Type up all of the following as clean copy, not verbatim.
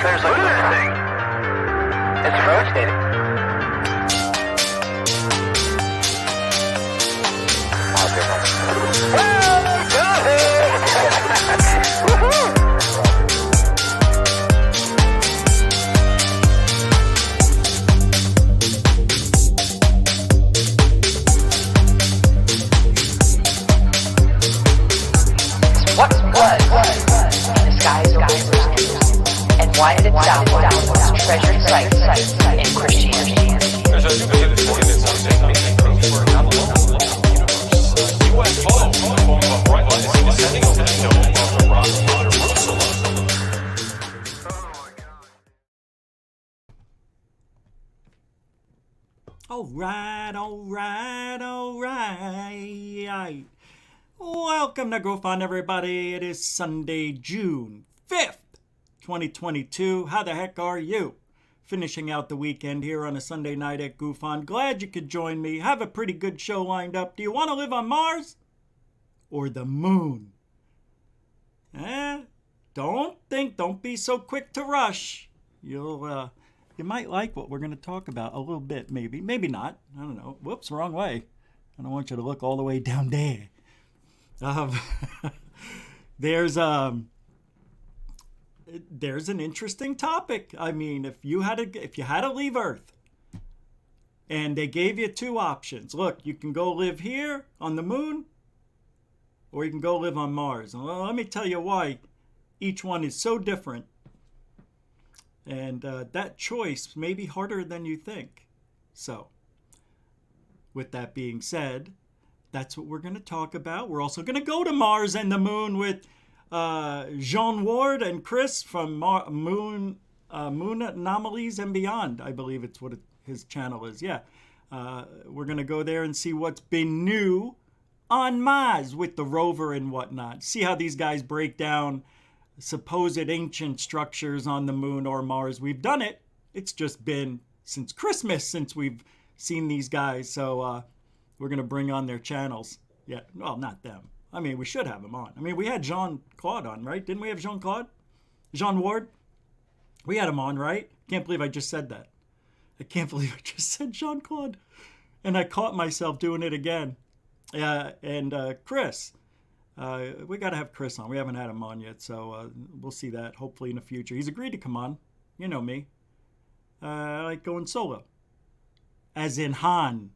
there's a lunar thing. It's rotating. Why did it stop one of the most treasured sites in Christianity? All right. Welcome to GoFund, everybody. It is Sunday, June 5th. 2022. How the heck are you? Finishing out the weekend here on a Sunday night at GoFund. Glad you could join me. Have a pretty good show lined up. Do you want to live on Mars or the moon? Don't be so quick to rush. You might like what we're going to talk about a little bit, maybe not. I don't know. Whoops, wrong way. I don't want you to look all the way down there. There's an interesting topic. I mean, if you had to leave Earth and they gave you two options. Look, you can go live here on the moon or you can go live on Mars. Well, let me tell you why each one is so different. And that choice may be harder than you think. So, with that being said, that's what we're going to talk about. We're also going to go to Mars and the moon with Jean Ward and Chris from Moon Anomalies and Beyond. I believe it's what his channel is. Yeah. We're going to go there and see what's been new on Mars with the rover and whatnot. See how these guys break down supposed ancient structures on the moon or Mars. We've done it. It's just been since Christmas since we've seen these guys. So we're going to bring on their channels. Yeah. Well, not them. I mean, we should have him on. I mean, we had Jean-Claude on, right? Didn't we have Jean-Claude? Jean Ward? We had him on, right? Can't believe I just said that. I can't believe I just said Jean-Claude. And I caught myself doing it again. And Chris. We got to have Chris on. We haven't had him on yet, so we'll see that hopefully in the future. He's agreed to come on. You know me. I like going solo. As in Han.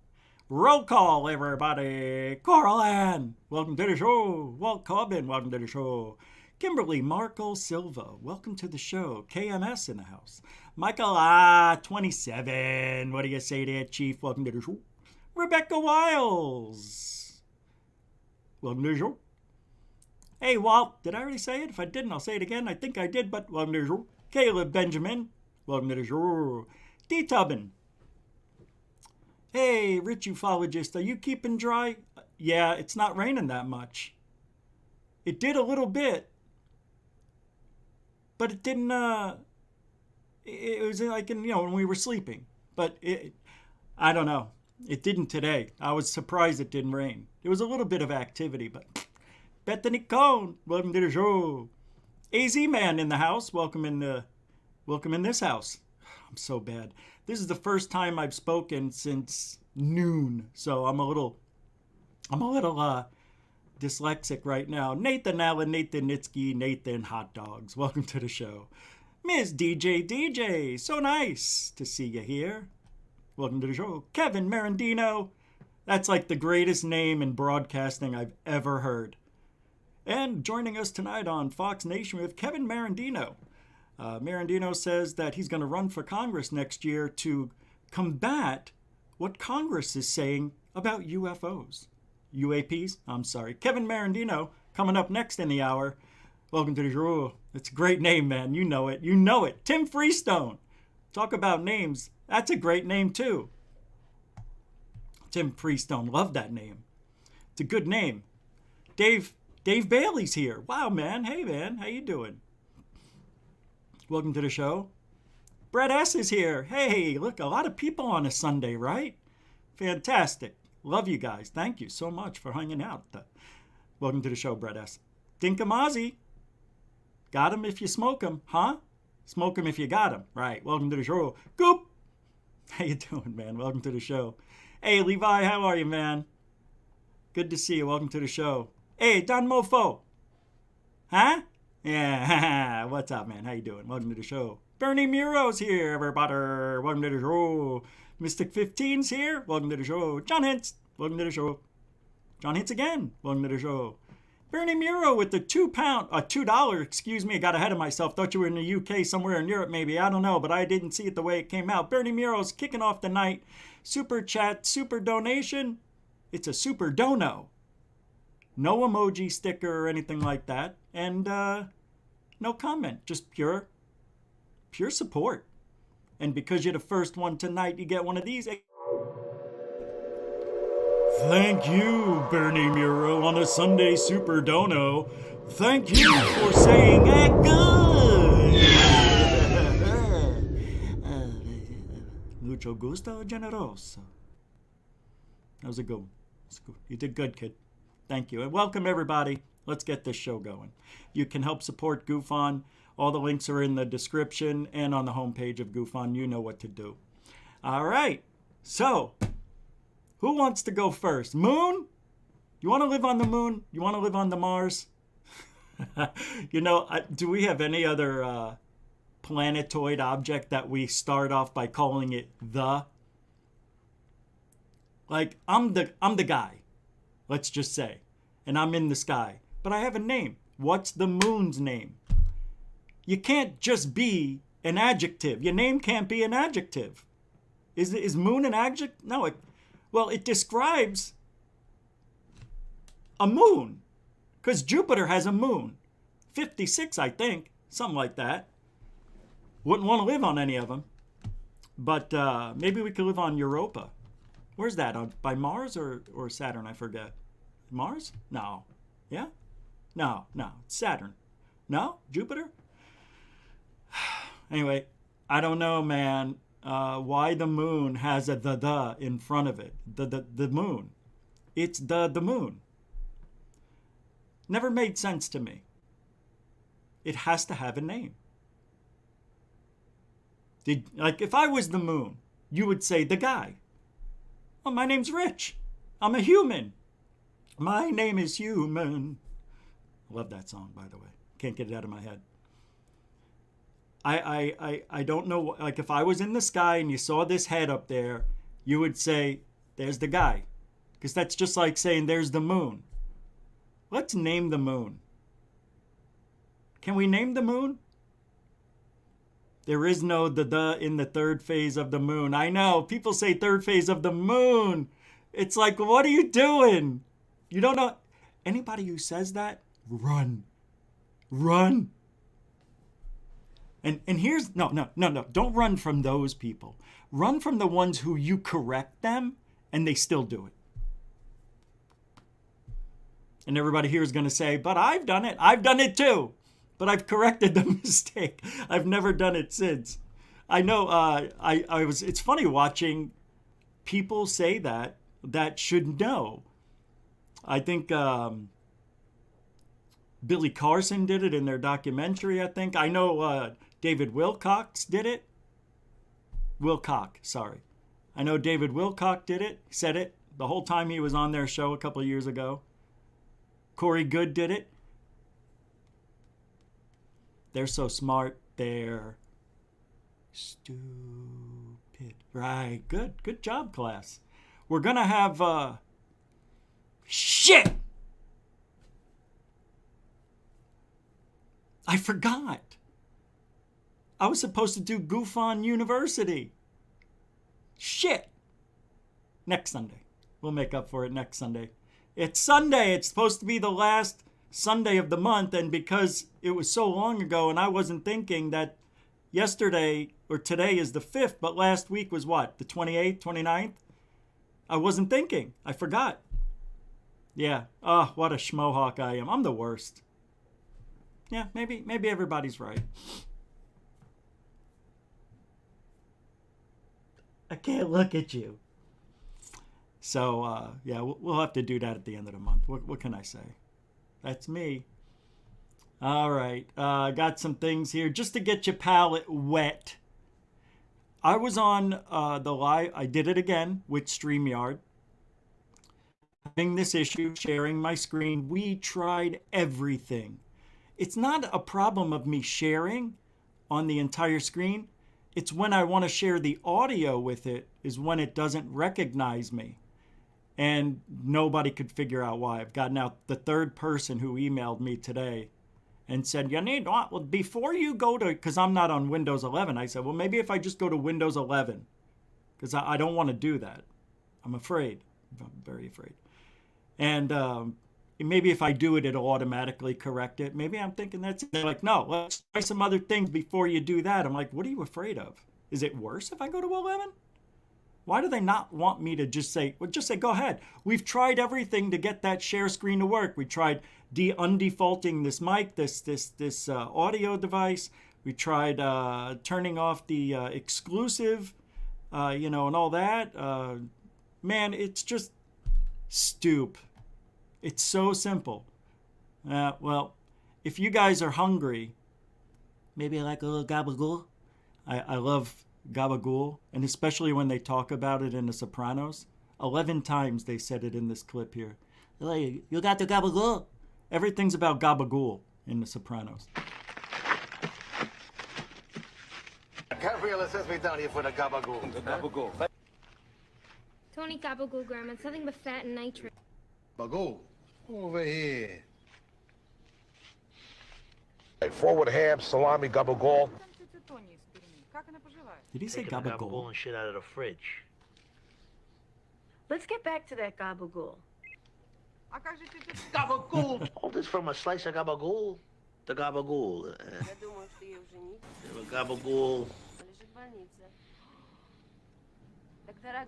Roll call, everybody. Corbell, welcome to the show. Walt Corbin, welcome to the show. Kimberly Marco Silva, welcome to the show. KMS in the house. Michael 27, what do you say there, Chief? Welcome to the show. Rebecca Wiles, welcome to the show. Hey, Walt, did I already say it? If I didn't, I'll say it again. I think I did, but welcome to the show. Caleb Benjamin, welcome to the show. D-Tubbin. Hey, rich ufologist, are you keeping dry? Yeah, it's not raining that much. It did a little bit, but it didn't, it was like when we were sleeping. But I don't know. It didn't today. I was surprised it didn't rain. There was a little bit of activity, but Bethany Cohn, welcome to the show. AZ Man in the house, welcome in this house. I'm so bad. This is the first time I've spoken since noon, so I'm a little dyslexic right now. Nathan Allen, Nathan Nitsky, Nathan Hot Dogs. Welcome to the show. Ms. DJ, so nice to see you here. Welcome to the show. Kevin Marandino. That's like the greatest name in broadcasting I've ever heard. And joining us tonight on Fox Nation, we have Kevin Marandino. Marandino says that he's going to run for Congress next year to combat what Congress is saying about UFOs. UAPs? I'm sorry. Kevin Marandino coming up next in the hour. Welcome to the show. It's a great name, man. You know it. Tim Freestone. Talk about names. That's a great name, too. Tim Freestone. Love that name. It's a good name. Dave Bailey's here. Wow, man. Hey, man. How you doing? Welcome to the show. Brett S. is here. Hey, look, a lot of people on a Sunday, right? Fantastic. Love you guys. Thank you so much for hanging out. Welcome to the show, Brett S. Dinkamazi. Got him if you smoke him, huh? Smoke them if you got them. Right. Welcome to the show. Goop. How you doing, man? Welcome to the show. Hey, Levi, how are you, man? Good to see you. Welcome to the show. Hey, Don Mofo. Huh? Yeah. What's up, man? How you doing? Welcome to the show. Bernie Muro's here, everybody. Welcome to the show. Mystic 15's here. Welcome to the show. John Hintz. Welcome to the show. John Hintz again. Welcome to the show. Bernie Muro with the $2, excuse me, I got ahead of myself. Thought you were in the UK, somewhere in Europe maybe. I don't know, but I didn't see it the way it came out. Bernie Muro's kicking off the night. Super chat, super donation. It's a super dono. No emoji sticker or anything like that. And no comment, just pure support. And because you're the first one tonight, you get one of these. Thank you, Bernie Muro, on a Sunday Super Dono. Thank you for saying that good. Mucho gusto, generoso. That was a good one. You did good, kid. Thank you. And welcome, everybody. Let's get this show going. You can help support GoofOn. All the links are in the description and on the homepage of GoofOn. You know what to do. All right. So, who wants to go first? Moon? You want to live on the moon? You want to live on the Mars? Do we have any other planetoid object that we start off by calling it the? Like, I'm the guy, let's just say, and I'm in the sky, but I have a name. What's the moon's name? You can't just be an adjective. Your name can't be an adjective. Is moon an adjective? No, it describes a moon, because Jupiter has a moon. 56, I think, something like that. Wouldn't want to live on any of them, but maybe we could live on Europa. Where's that? By Mars or Saturn? I forget. Mars? No. Yeah? No. It's Saturn. No? Jupiter? Anyway, I don't know, man. Why the moon has a the in front of it. The moon. It's the moon. Never made sense to me. It has to have a name. If I was the moon, you would say the guy. Oh, my name's Rich. I'm a human. My name is human. I love that song, by the way. Can't get it out of my head. I don't know, like if I was in the sky and you saw this head up there, you would say, there's the guy. Because that's just like saying, there's the moon. Let's name the moon. Can we name the moon? There is no the in the third phase of the moon. I know, people say third phase of the moon. It's like, what are you doing? You don't know. Anybody who says that, run. Run. And here's, no, don't run from those people. Run from the ones who you correct them and they still do it. And everybody here is going to say, but I've done it. I've done it too. But I've corrected the mistake. I've never done it since. I know it's funny watching people say that should know. I think Billy Carson did it in their documentary, I think. I know David Wilcox did it. I know David Wilcox did it, said it the whole time he was on their show a couple of years ago. Corey Good did it. They're so smart. They're stupid. Right. Good job, class. We're going to have... Shit! I forgot. I was supposed to do GoofOn University. Shit. Next Sunday. We'll make up for it next Sunday. It's Sunday. It's supposed to be the last Sunday of the month, and because it was so long ago and I wasn't thinking that yesterday or today is the 5th, but last week was what? The 28th, 29th? I wasn't thinking. I forgot. Yeah. Oh, what a schmohawk I am. I'm the worst. Yeah, maybe everybody's right. I can't look at you. So, yeah, we'll have to do that at the end of the month. What can I say? That's me. All right. I got some things here just to get your palate wet. I was on the live. I did it again with StreamYard. Having this issue, sharing my screen. We tried everything. It's not a problem of me sharing on the entire screen. It's when I want to share the audio with it is when it doesn't recognize me. And nobody could figure out why. I've gotten out the third person who emailed me today and said, you need, well, before you go to, because I'm not on Windows 11, I said, well, maybe if I just go to Windows 11, because I don't want to do that. I'm afraid. I'm very afraid. And maybe if I do it, it'll automatically correct it. Maybe I'm thinking that's it. They're like, no, let's try some other things before you do that. I'm like, what are you afraid of? Is it worse if I go to 11? Why do they not want me to just say, well, just say, go ahead. We've tried everything to get that share screen to work. We tried undefaulting this mic, this audio device. We tried turning off the exclusive, and all that. Man, it's just stupid. It's so simple. Well, if you guys are hungry, maybe like a little gabagool. I love gabagool, and especially when they talk about it in The Sopranos. 11 times they said it in this clip here. Hey, you got the gabagool? Everything's about gabagool in The Sopranos. Gabriela says me down here for the gabagool. The gabagool. Tony gabagool, Grandma. It's nothing but fat and nitrate. Gabagool. Over here. Hey, forward ham, salami, gabagool. Did he say Taking the gabagool? and shit out of the fridge. Let's get back to that gabagool. Gabagool. All this from a slice of gabagool. The gabagool. Gabagool.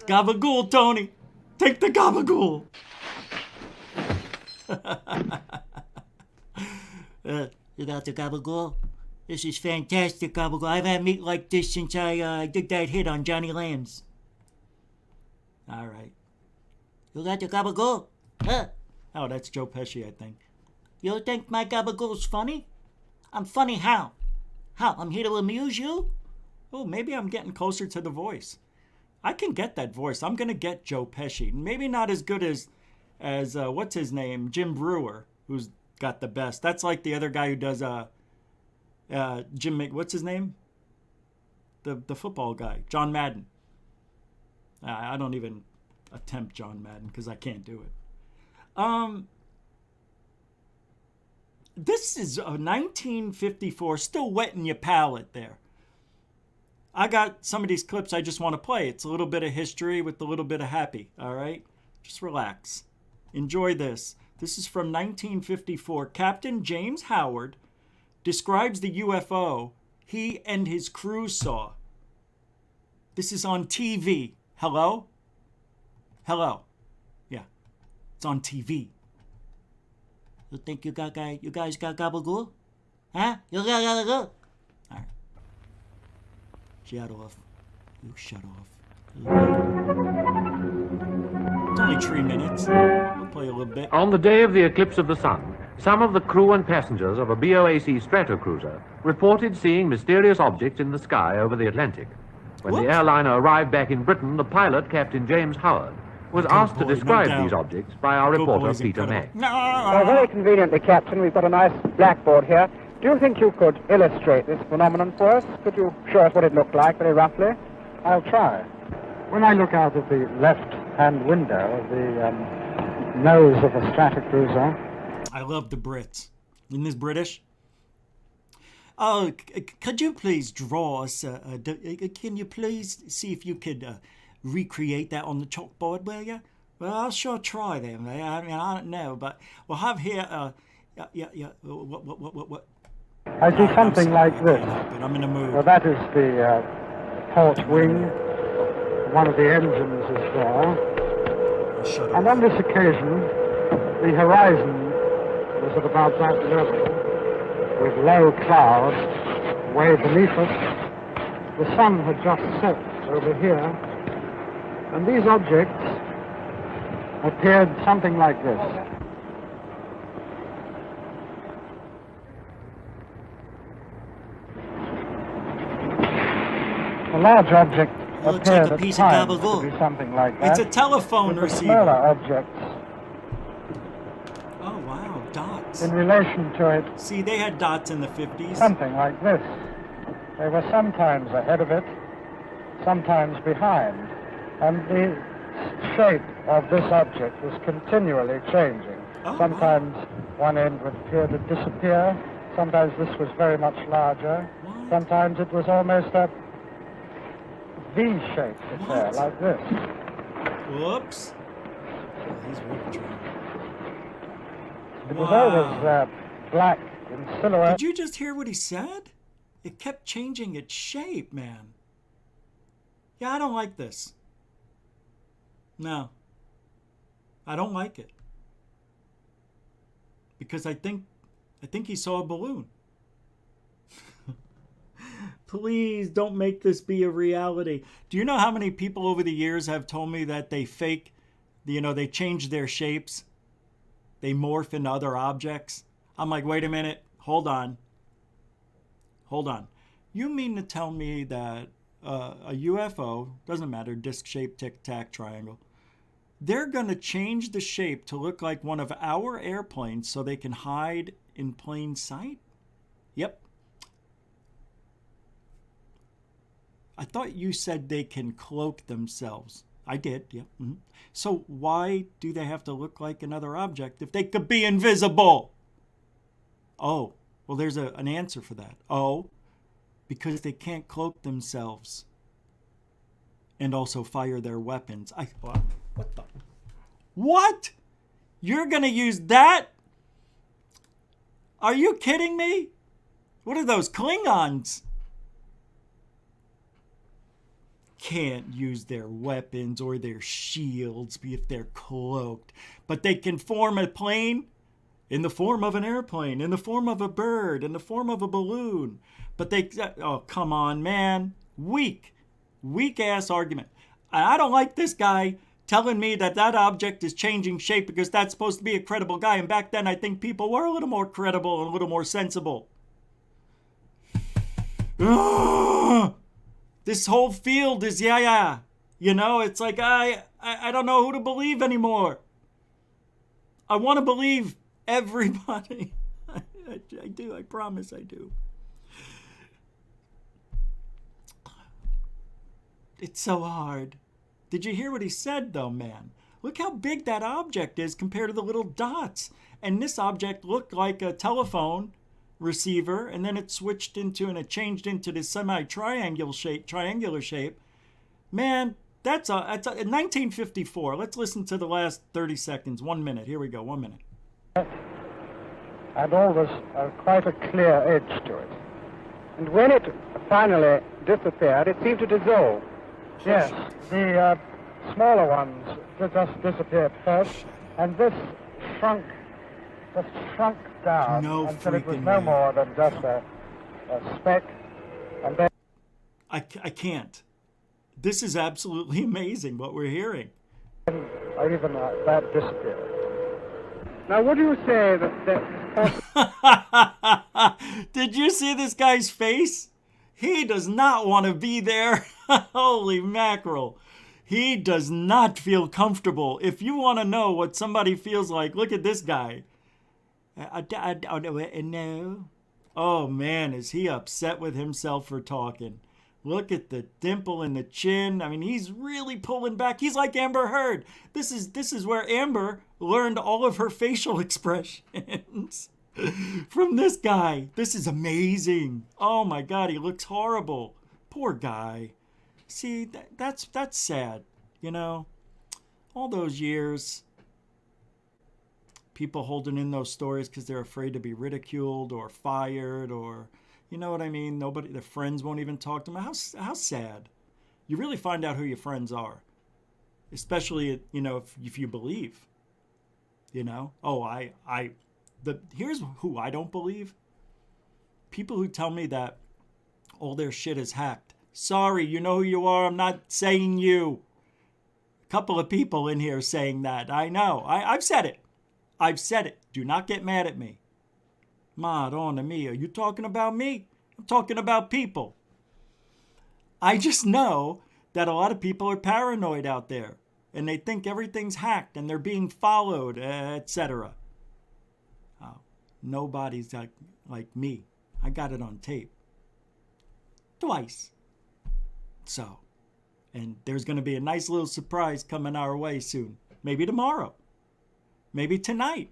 Gabagool, Tony! Take the gabagool! You got the gabagool? This is fantastic gabagool. I've had meat like this since I did that hit on Johnny Lamb's. All right. You got the gabagool? Huh? Oh, that's Joe Pesci, I think. You think my gabagool's funny? I'm funny how? How? I'm here to amuse you? Oh, maybe I'm getting closer to the voice. I can get that voice. I'm going to get Joe Pesci. Maybe not as good as what's his name? Jim Brewer, who's got the best. That's like the other guy who does what's his name? The football guy, John Madden. I don't even attempt John Madden because I can't do it. This is 1954, still wetting your palate there. I got some of these clips I just want to play. It's a little bit of history with a little bit of happy, all right? Just relax. Enjoy this. This is from 1954. Captain James Howard describes the UFO he and his crew saw. This is on TV. Hello? Hello. Yeah. It's on TV. You think you guys got gabagool? Huh? You got gabagool? All right. Shut off. You shut off. It's only 3 minutes. We'll play a little bit. On the day of the eclipse of the sun, some of the crew and passengers of a BOAC stratocruiser reported seeing mysterious objects in the sky over the Atlantic. When the airliner arrived back in Britain, the pilot, Captain James Howard, was asked to describe these objects by our reporter, Peter May. Very conveniently, Captain, we've got a nice blackboard here. Do you think you could illustrate this phenomenon for us? Could you show us what it looked like, very roughly? I'll try. When I look out of the left-hand window of the nose of a stratocruiser... I love the Brits. Isn't this British? Oh, could you please draw us... can you please see if you could recreate that on the chalkboard, will you? Well, I'll sure try then. I mean, I don't know, but we'll have here... What? I see something like this. I'm in a mood. Well, that is the port wing. One of the engines is there. And on this occasion, the horizon was at about that level, with low clouds way beneath us. The sun had just set over here, and these objects appeared something like this. large object It looks appeared like a at piece of times gabagool. to be something like that. It's a telephone With the receiver. smaller objects Oh, wow, dots. in relation to it, See, they had dots in the 50s. something like this. They were sometimes ahead of it, sometimes behind, and the shape of this object was continually changing. Oh, Sometimes one end would appear to disappear, sometimes this was very much larger, What? sometimes it was almost a V-shaped affair, What? like this. Whoops. Oh, he's really trying. It was Wow. always black in silhouette. Did you just hear what he said? It kept changing its shape, man. Yeah, I don't like this. No. I don't like it. Because I think he saw a balloon. Please don't make this be a reality. Do you know how many people over the years have told me that they fake, they change their shapes? They morph into other objects? I'm like, wait a minute. Hold on. You mean to tell me that a UFO, doesn't matter, disc-shaped, tic-tac, triangle, they're going to change the shape to look like one of our airplanes so they can hide in plain sight? Yep. I thought you said they can cloak themselves. I did, yep. Mm-hmm. So why do they have to look like another object if they could be invisible? Oh, well, there's an answer for that. Oh, because they can't cloak themselves and also fire their weapons. What the? What? You're going to use that? Are you kidding me? What are those, Klingons? Can't use their weapons or their shields if they're cloaked, but they can form a plane in the form of an airplane, in the form of a bird, in the form of a balloon. But oh, come on, man. Weak ass argument. I don't like this guy telling me that object is changing shape because that's supposed to be a credible guy. And back then, I think people were a little more credible and a little more sensible. This whole field is yeah. It's like I don't know who to believe anymore. I want to believe everybody. I do. I promise I do. It's so hard. Did you hear what he said, though, man? Look how big that object is compared to the little dots. And this object looked like a telephone receiver, and then it switched into and it changed into this semi-triangular shape. Man, that's in 1954. Let's listen to the last 30 seconds. 1 minute. Here we go. 1 minute. And always quite a clear edge to it. And when it finally disappeared, it seemed to dissolve. Yes, the smaller ones just disappeared first, and this shrunk down until it was no more than just a speck. And then I can't. This is absolutely amazing what we're hearing. Even that disappeared. Now, what do you say Did you see this guy's face? He does not want to be there. Holy mackerel. He does not feel comfortable. If you want to know what somebody feels like, look at this guy. No. Oh, man, is he upset with himself for talking. Look at the dimple in the chin. I mean, he's really pulling back. He's like Amber Heard. This is where Amber learned all of her facial expressions from this guy. This is amazing. Oh, my God, he looks horrible. Poor guy. See, that's sad, All those years, people holding in those stories because they're afraid to be ridiculed or fired or, you know what I mean? Their friends won't even talk to them. How sad. You really find out who your friends are, especially, if you believe, Oh, here's who I don't believe. People who tell me that all their shit is hacked. Sorry, you know who you are. I'm not saying you. A couple of people in here saying that. I know. I've said it. I've said it. Do not get mad at me. Madonna mia. Are you talking about me? I'm talking about people. I just know that a lot of people are paranoid out there and they think everything's hacked and they're being followed, etc. Oh, nobody's like me. I got it on tape. Twice. So, and there's going to be a nice little surprise coming our way soon. Maybe tomorrow. Maybe tonight.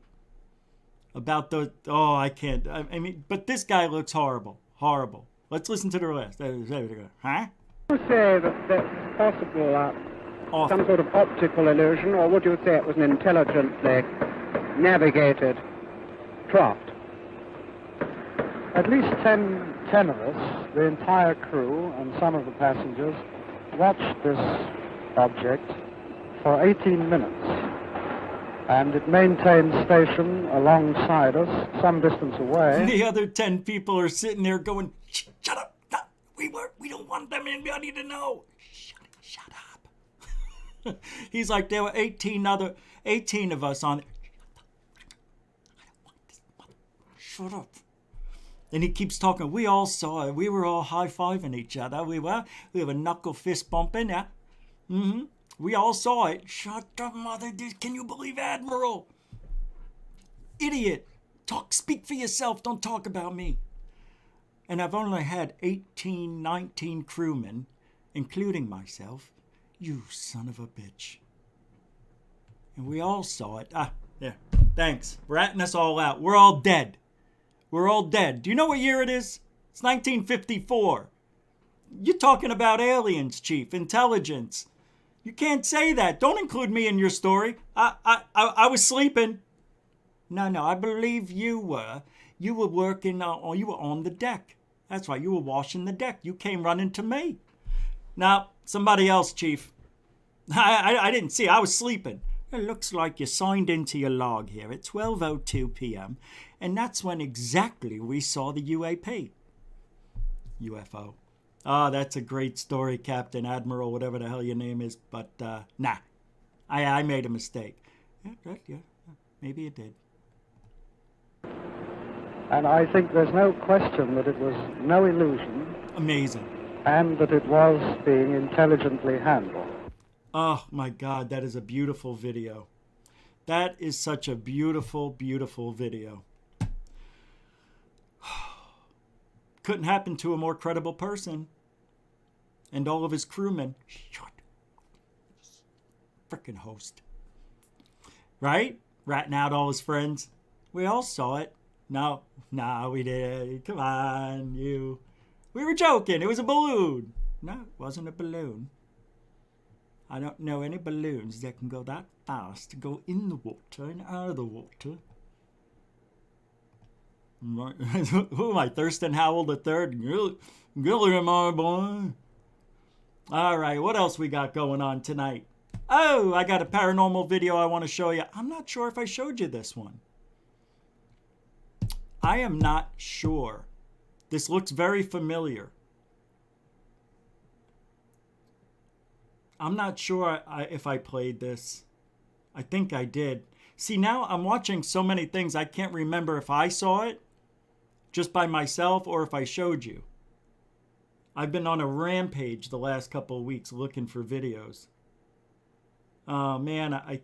About the, oh, I can't. I mean, but this guy looks horrible. Horrible. Let's listen to the rest. Huh? Would you say that that's possible, some sort of optical illusion, or would you say it was an intelligently navigated craft? At least 10 of us, the entire crew and some of the passengers, watched this object for 18 minutes. And it maintained station alongside us, some distance away. The other 10 people are sitting there going, shut up. No, we don't want them anybody to know. Shut up. He's like, there were 18 of us on it. Shut up. And he keeps talking. We all saw it. We were all high-fiving each other. We were knuckle fist bumping. Yeah. Mm-hmm. We all saw it. Shut up, mother. Can you believe Admiral? Idiot. Speak for yourself. Don't talk about me. And I've only had 18, 19 crewmen, including myself. You son of a bitch. And we all saw it. Yeah. Thanks. Ratting us all out. We're all dead. We're all dead. Do you know what year it is? It's 1954. You're talking about aliens, Chief. Intelligence. You can't say that. Don't include me in your story. I was sleeping. No, I believe you were. You were working, or you were on the deck. That's right, you were washing the deck. You came running to me. Now, somebody else, Chief. I didn't see. I was sleeping. It looks like you signed into your log here at 12:02 p.m. And that's when exactly we saw the UAP. UFO. Oh, that's a great story, Captain, Admiral, whatever the hell your name is. But, nah. I made a mistake. Yeah, maybe it did. And I think there's no question that it was no illusion. Amazing. And that it was being intelligently handled. Oh, my God, that is a beautiful video. That is such a beautiful, beautiful video. Couldn't happen to a more credible person. And all of his crewmen. Shut. Frickin' host. Right? Ratting out all his friends. We all saw it. No, we did. Come on, you. We were joking. It was a balloon. No, it wasn't a balloon. I don't know any balloons that can go that fast to go in the water and out of the water. Who am I? Thurston Howell III? Gilliam, my boy. All right, what else we got going on tonight? Oh, I got a paranormal video I want to show you. I'm not sure if I showed you this one. I am not sure. This looks very familiar. I'm not sure if I played this. I think I did. See, now I'm watching so many things I can't remember if I saw it just by myself or if I showed you. I've been on a rampage the last couple of weeks looking for videos. Oh man, I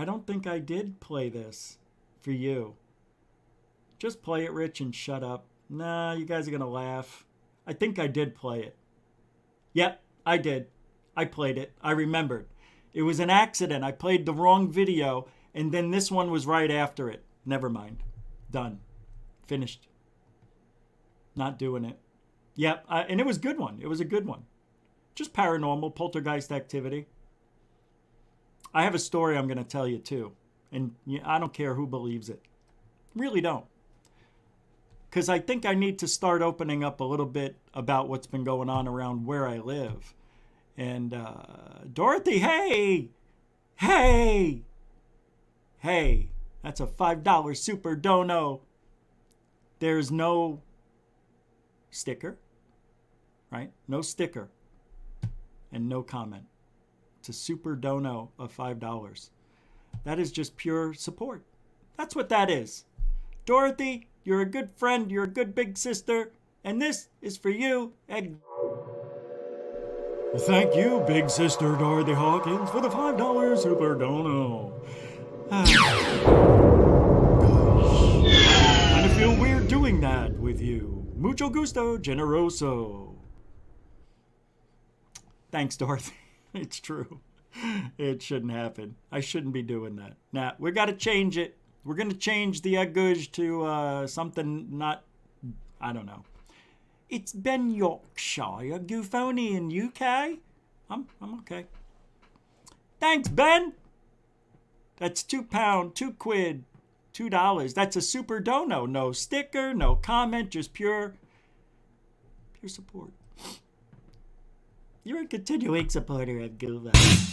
don't think I did play this for you. Just play it, Rich, and shut up. Nah, you guys are gonna laugh. I think I did play it. Yep, I did. I played it. I remembered. It was an accident. I played the wrong video, and then this one was right after it. Never mind. Done. Finished. Not doing it. Yep, and it was a good one. It was a good one. Just paranormal, poltergeist activity. I have a story I'm going to tell you, too. And I don't care who believes it. Really don't. Because I think I need to start opening up a little bit about what's been going on around where I live. And Dorothy, hey! That's a $5 super dono. There's no sticker, right? No sticker and no comment. It's a super dono of $5. That is just pure support. That's what that is. Dorothy, you're a good friend. You're a good big sister. And this is for you. Thank you, Big Sister Dorothy Hawkins, for the $5 super dono. Kind of feel weird doing that with you. Mucho gusto, generoso. Thanks, Dorothy. It's true. It shouldn't happen. I shouldn't be doing that. Nah, we got to change it. We're going to change the Guj to something not, I don't know. It's Ben Yorkshire, Goofoni in UK. I'm okay. Thanks, Ben. That's £2, £2, $2. That's a super dono. No sticker, no comment, just pure support. You're a continuing supporter of Goofa.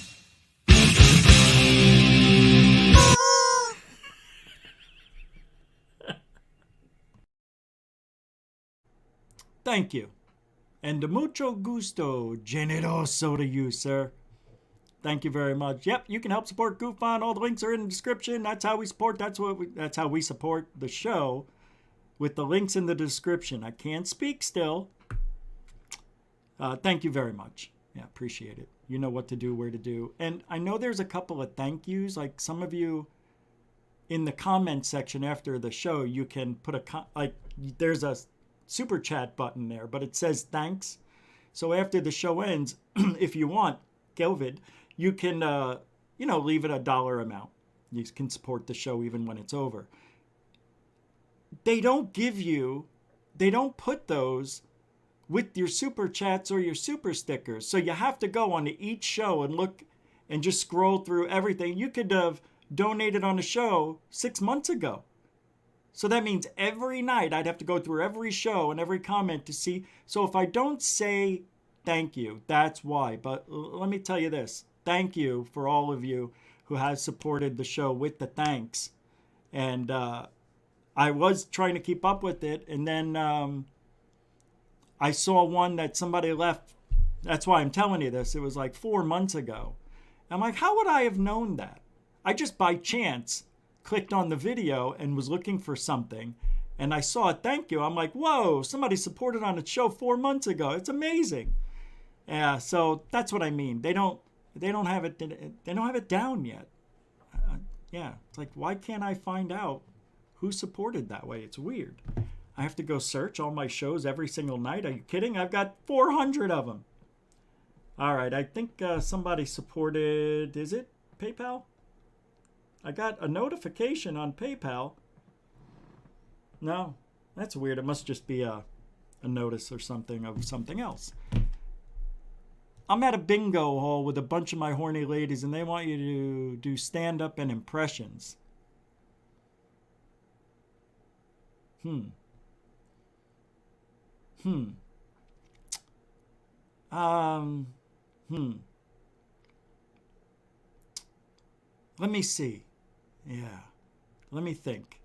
Thank you. And mucho gusto, generoso to you, sir. Thank you very much. Yep, you can help support GoofOn. All the links are in the description. That's how we support. That's how we support the show, with the links in the description. I can't speak still. Thank you very much. Yeah, appreciate it. You know what to do, where to do. And I know there's a couple of thank yous. Like some of you in the comment section after the show, you can put there's a super chat button there, but it says thanks. So after the show ends, if you want, Kelvid, you can, leave it a dollar amount. You can support the show even when it's over. They don't put those with your super chats or your super stickers. So you have to go onto each show and look and just scroll through everything. You could have donated on a show 6 months ago. So that means every night I'd have to go through every show and every comment to see. So if I don't say thank you, that's why. But let me tell you this. Thank you for all of you who has supported the show with the thanks. And I was trying to keep up with it. And then I saw one that somebody left. That's why I'm telling you this. It was like 4 months ago. I'm like, how would I have known that? I just by chance clicked on the video and was looking for something, and I saw a thank you. I'm like, whoa, somebody supported on a show 4 months ago. It's amazing. Yeah, so that's what I mean. They don't have it down yet. Yeah, it's like, why can't I find out who supported that way? It's weird. I have to go search all my shows every single night. Are you kidding? I've got 400 of them. All right, I think somebody supported, is it PayPal? I got a notification on PayPal. No, that's weird. It must just be a notice or something of something else. I'm at a bingo hall with a bunch of my horny ladies, and they want you to do stand-up and impressions. Let me see. Yeah. Let me think.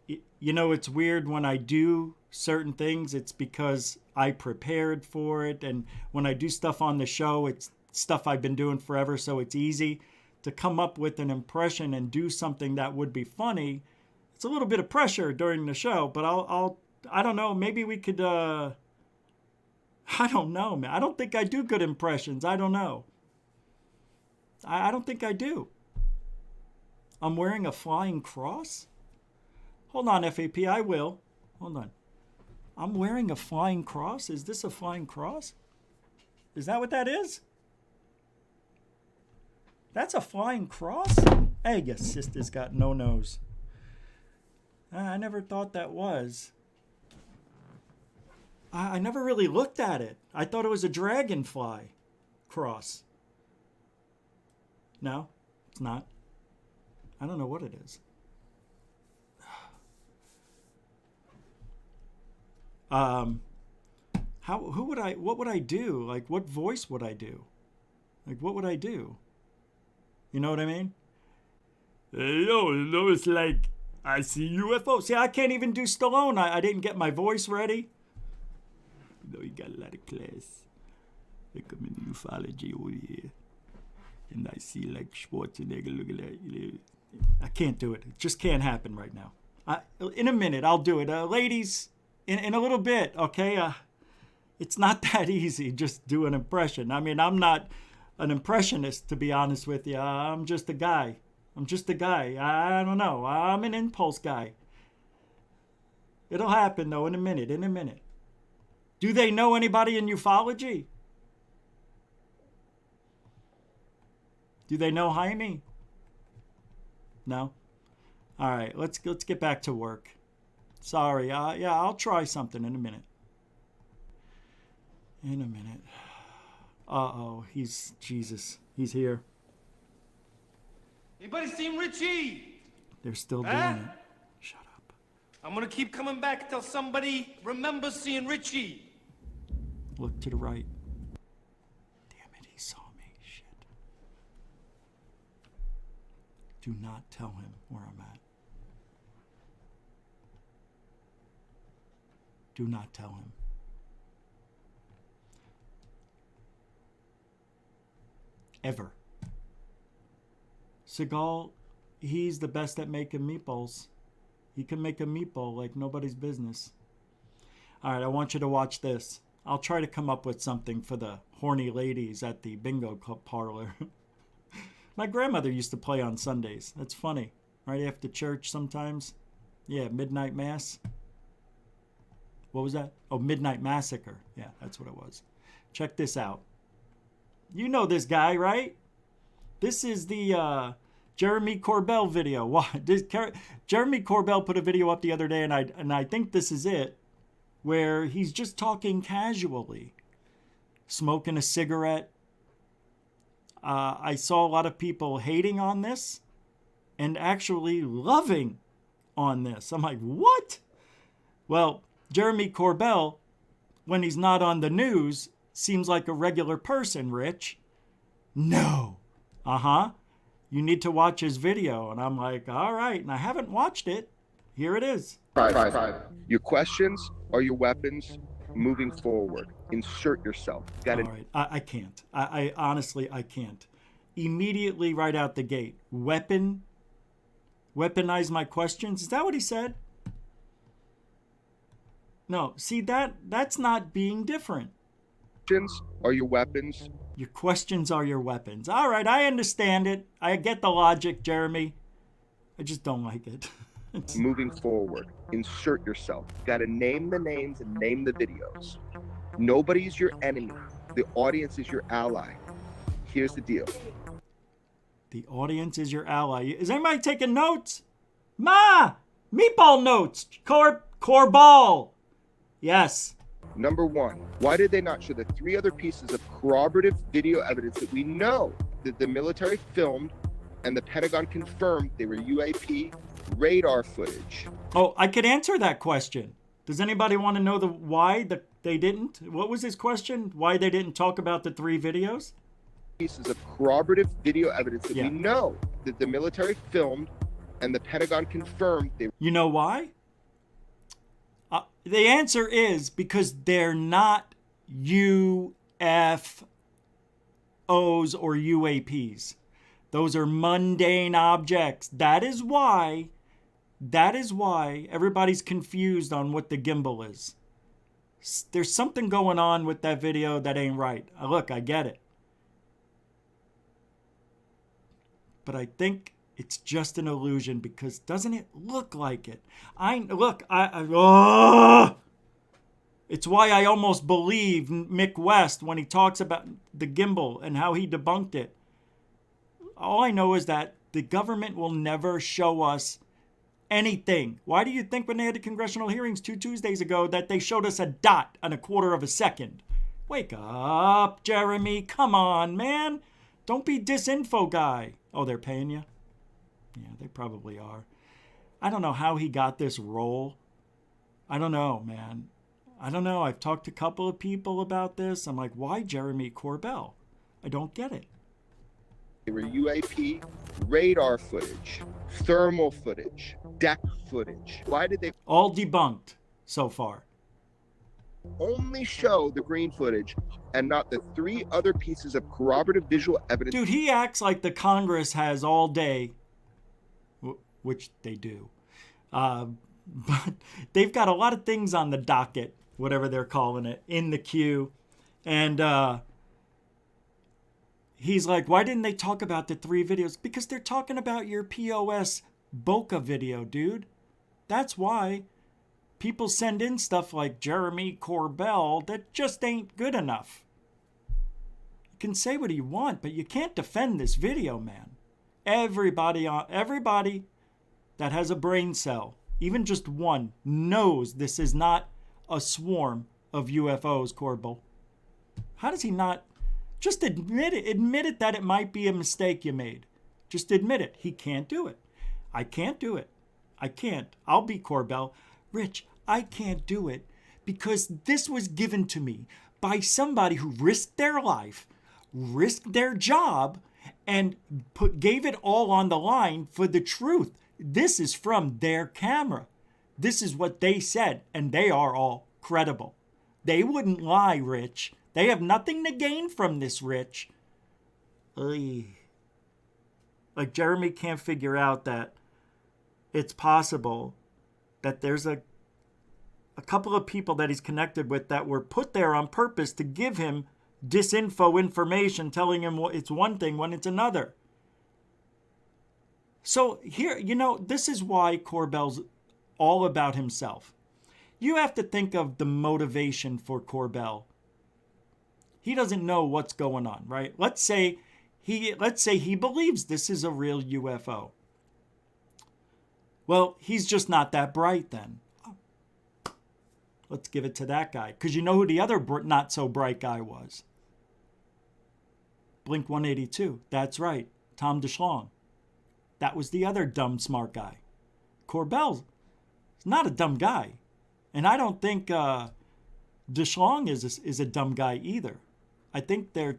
You know, it's weird when I do certain things, it's because I prepared for it. And when I do stuff on the show, it's stuff I've been doing forever. So it's easy to come up with an impression and do something that would be funny. It's a little bit of pressure during the show, but I don't know. Maybe we could, I don't know, man. I don't think I do good impressions. I don't know. I don't think I do. I'm wearing a flying cross? Hold on, FAP, I will. Hold on. I'm wearing a flying cross? Is this a flying cross? Is that what that is? That's a flying cross? Hey, your sister's got no nose. I never thought that was. I never really looked at it. I thought it was a dragonfly cross. No, it's not. I don't know what it is. What would I do? Like, what voice would I do? Like, what would I do? You know what I mean? Yo, it's like, I see UFO. See, I can't even do Stallone. I didn't get my voice ready. You got a lot of class. I come in ufology over here. And I see like Schwarzenegger, look at that. I can't do it. It just can't happen right now. In a minute, I'll do it. Ladies, in a little bit, okay? It's not that easy just do an impression. I mean, I'm not an impressionist, to be honest with you. I'm just a guy. I don't know. I'm an impulse guy. It'll happen, though, in a minute. Do they know anybody in ufology? Do they know Jaime? No? All right, let's get back to work. Sorry. Yeah, I'll try something in a minute. Uh-oh, Jesus. He's here. Anybody seen Richie? They're still doing it. Shut up. I'm gonna keep coming back till somebody remembers seeing Richie. Look to the right. Damn it, he saw me. Shit. Do not tell him where I'm at. Do not tell him. Ever. Seagal, he's the best at making meatballs. He can make a meatball like nobody's business. All right, I want you to watch this. I'll try to come up with something for the horny ladies at the bingo club parlor. My grandmother used to play on Sundays. That's funny. Right after church sometimes. Yeah, midnight mass. What was that? Oh, Midnight Massacre. Yeah, that's what it was. Check this out. You know this guy, right? This is the Jeremy Corbell video. Jeremy Corbell put a video up the other day, and I think this is it, where he's just talking casually, smoking a cigarette. I saw a lot of people hating on this and actually loving on this. I'm like, what? Well, Jeremy Corbell, when he's not on the news, seems like a regular person, Rich. No. You need to watch his video. And I'm like, all right. And I haven't watched it. Here it is. Your questions are your weapons moving forward. Insert yourself. All right. I can't. I honestly, I can't. Immediately right out the gate. Weaponize my questions. Is that what he said? No. See, that's not being different. Questions are your weapons. Your questions are your weapons. All right, I understand it. I get the logic, Jeremy. I just don't like it. Moving forward, insert yourself. Got to name the names and name the videos. Nobody's your enemy. The audience is your ally. Here's the deal. The audience is your ally. Is anybody taking notes? Ma! Meatball notes! Corbell! Yes. Number one, why did they not show the 3 other pieces of corroborative video evidence that we know that the military filmed and the Pentagon confirmed they were UAP radar footage? Oh, I could answer that question. Does anybody want to know why they didn't? What was his question? Why they didn't talk about the 3 videos? Pieces of corroborative video evidence that we know that the military filmed and the Pentagon confirmed they were. You know why? The answer is because they're not UFOs or UAPs. Those are mundane objects. That is why everybody's confused on what the gimbal is. There's something going on with that video that ain't right. Look, I get it. But I think it's just an illusion because doesn't it look like it? It's why I almost believe Mick West when he talks about the gimbal and how he debunked it. All I know is that the government will never show us anything. Why do you think when they had the congressional hearings 2 Tuesdays ago that they showed us a dot and a quarter of a second? Wake up, Jeremy. Come on, man. Don't be disinfo guy. Oh, they're paying you? Yeah, they probably are. I don't know how he got this role. I don't know, man. I don't know. I've talked to a couple of people about this. I'm like, why Jeremy Corbell? I don't get it. They were UAP radar footage, thermal footage, deck footage. Why did they all debunked so far? Only show the green footage and not the 3 other pieces of corroborative visual evidence. Dude, he acts like the Congress has all day, which they do. But they've got a lot of things on the docket whatever they're calling it, in the queue. And he's like, why didn't they talk about the 3 videos? Because they're talking about your POS Boca video, dude. That's why people send in stuff like Jeremy Corbell that just ain't good enough. You can say what you want, but you can't defend this video, man. Everybody that has a brain cell, even just one, knows this is not a swarm of UFOs, Corbell. How does he not just admit it? Admit it that it might be a mistake you made. Just admit it. He can't do it. I can't do it. I can't. I'll be Corbell. Rich, I can't do it because this was given to me by somebody who risked their life, risked their job, and gave it all on the line for the truth. This is from their camera. This is what they said, and they are all credible. They wouldn't lie, Rich. They have nothing to gain from this, Rich. Like Jeremy can't figure out that it's possible that there's a couple of people that he's connected with that were put there on purpose to give him disinfo information, telling him it's one thing when it's another. So here, this is why Corbell's all about himself. You have to think of the motivation for Corbell. He doesn't know what's going on, right? Let's say he believes this is a real UFO. Well, he's just not that bright then. Let's give it to that guy. Because you know who the other not so bright guy was? Blink 182. That's right. Tom DeShlong. That was the other dumb, smart guy. Corbell's not a dumb guy. And I don't think DeShlong is a dumb guy either. I think their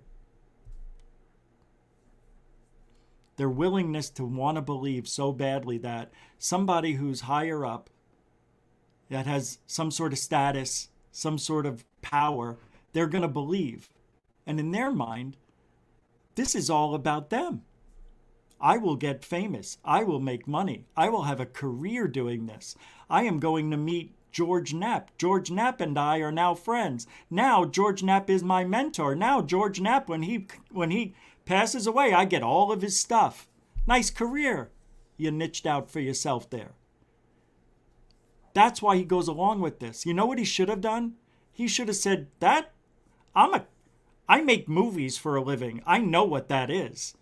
willingness to want to believe so badly that somebody who's higher up, that has some sort of status, some sort of power, they're going to believe. And in their mind, this is all about them. I will get famous. I will make money. I will have a career doing this. I am going to meet George Knapp. George Knapp and I are now friends. Now George Knapp is my mentor. Now George Knapp, when he passes away, I get all of his stuff. Nice career you niched out for yourself there. That's why he goes along with this. You know what he should have done? He should have said, I make movies for a living. I know what that is.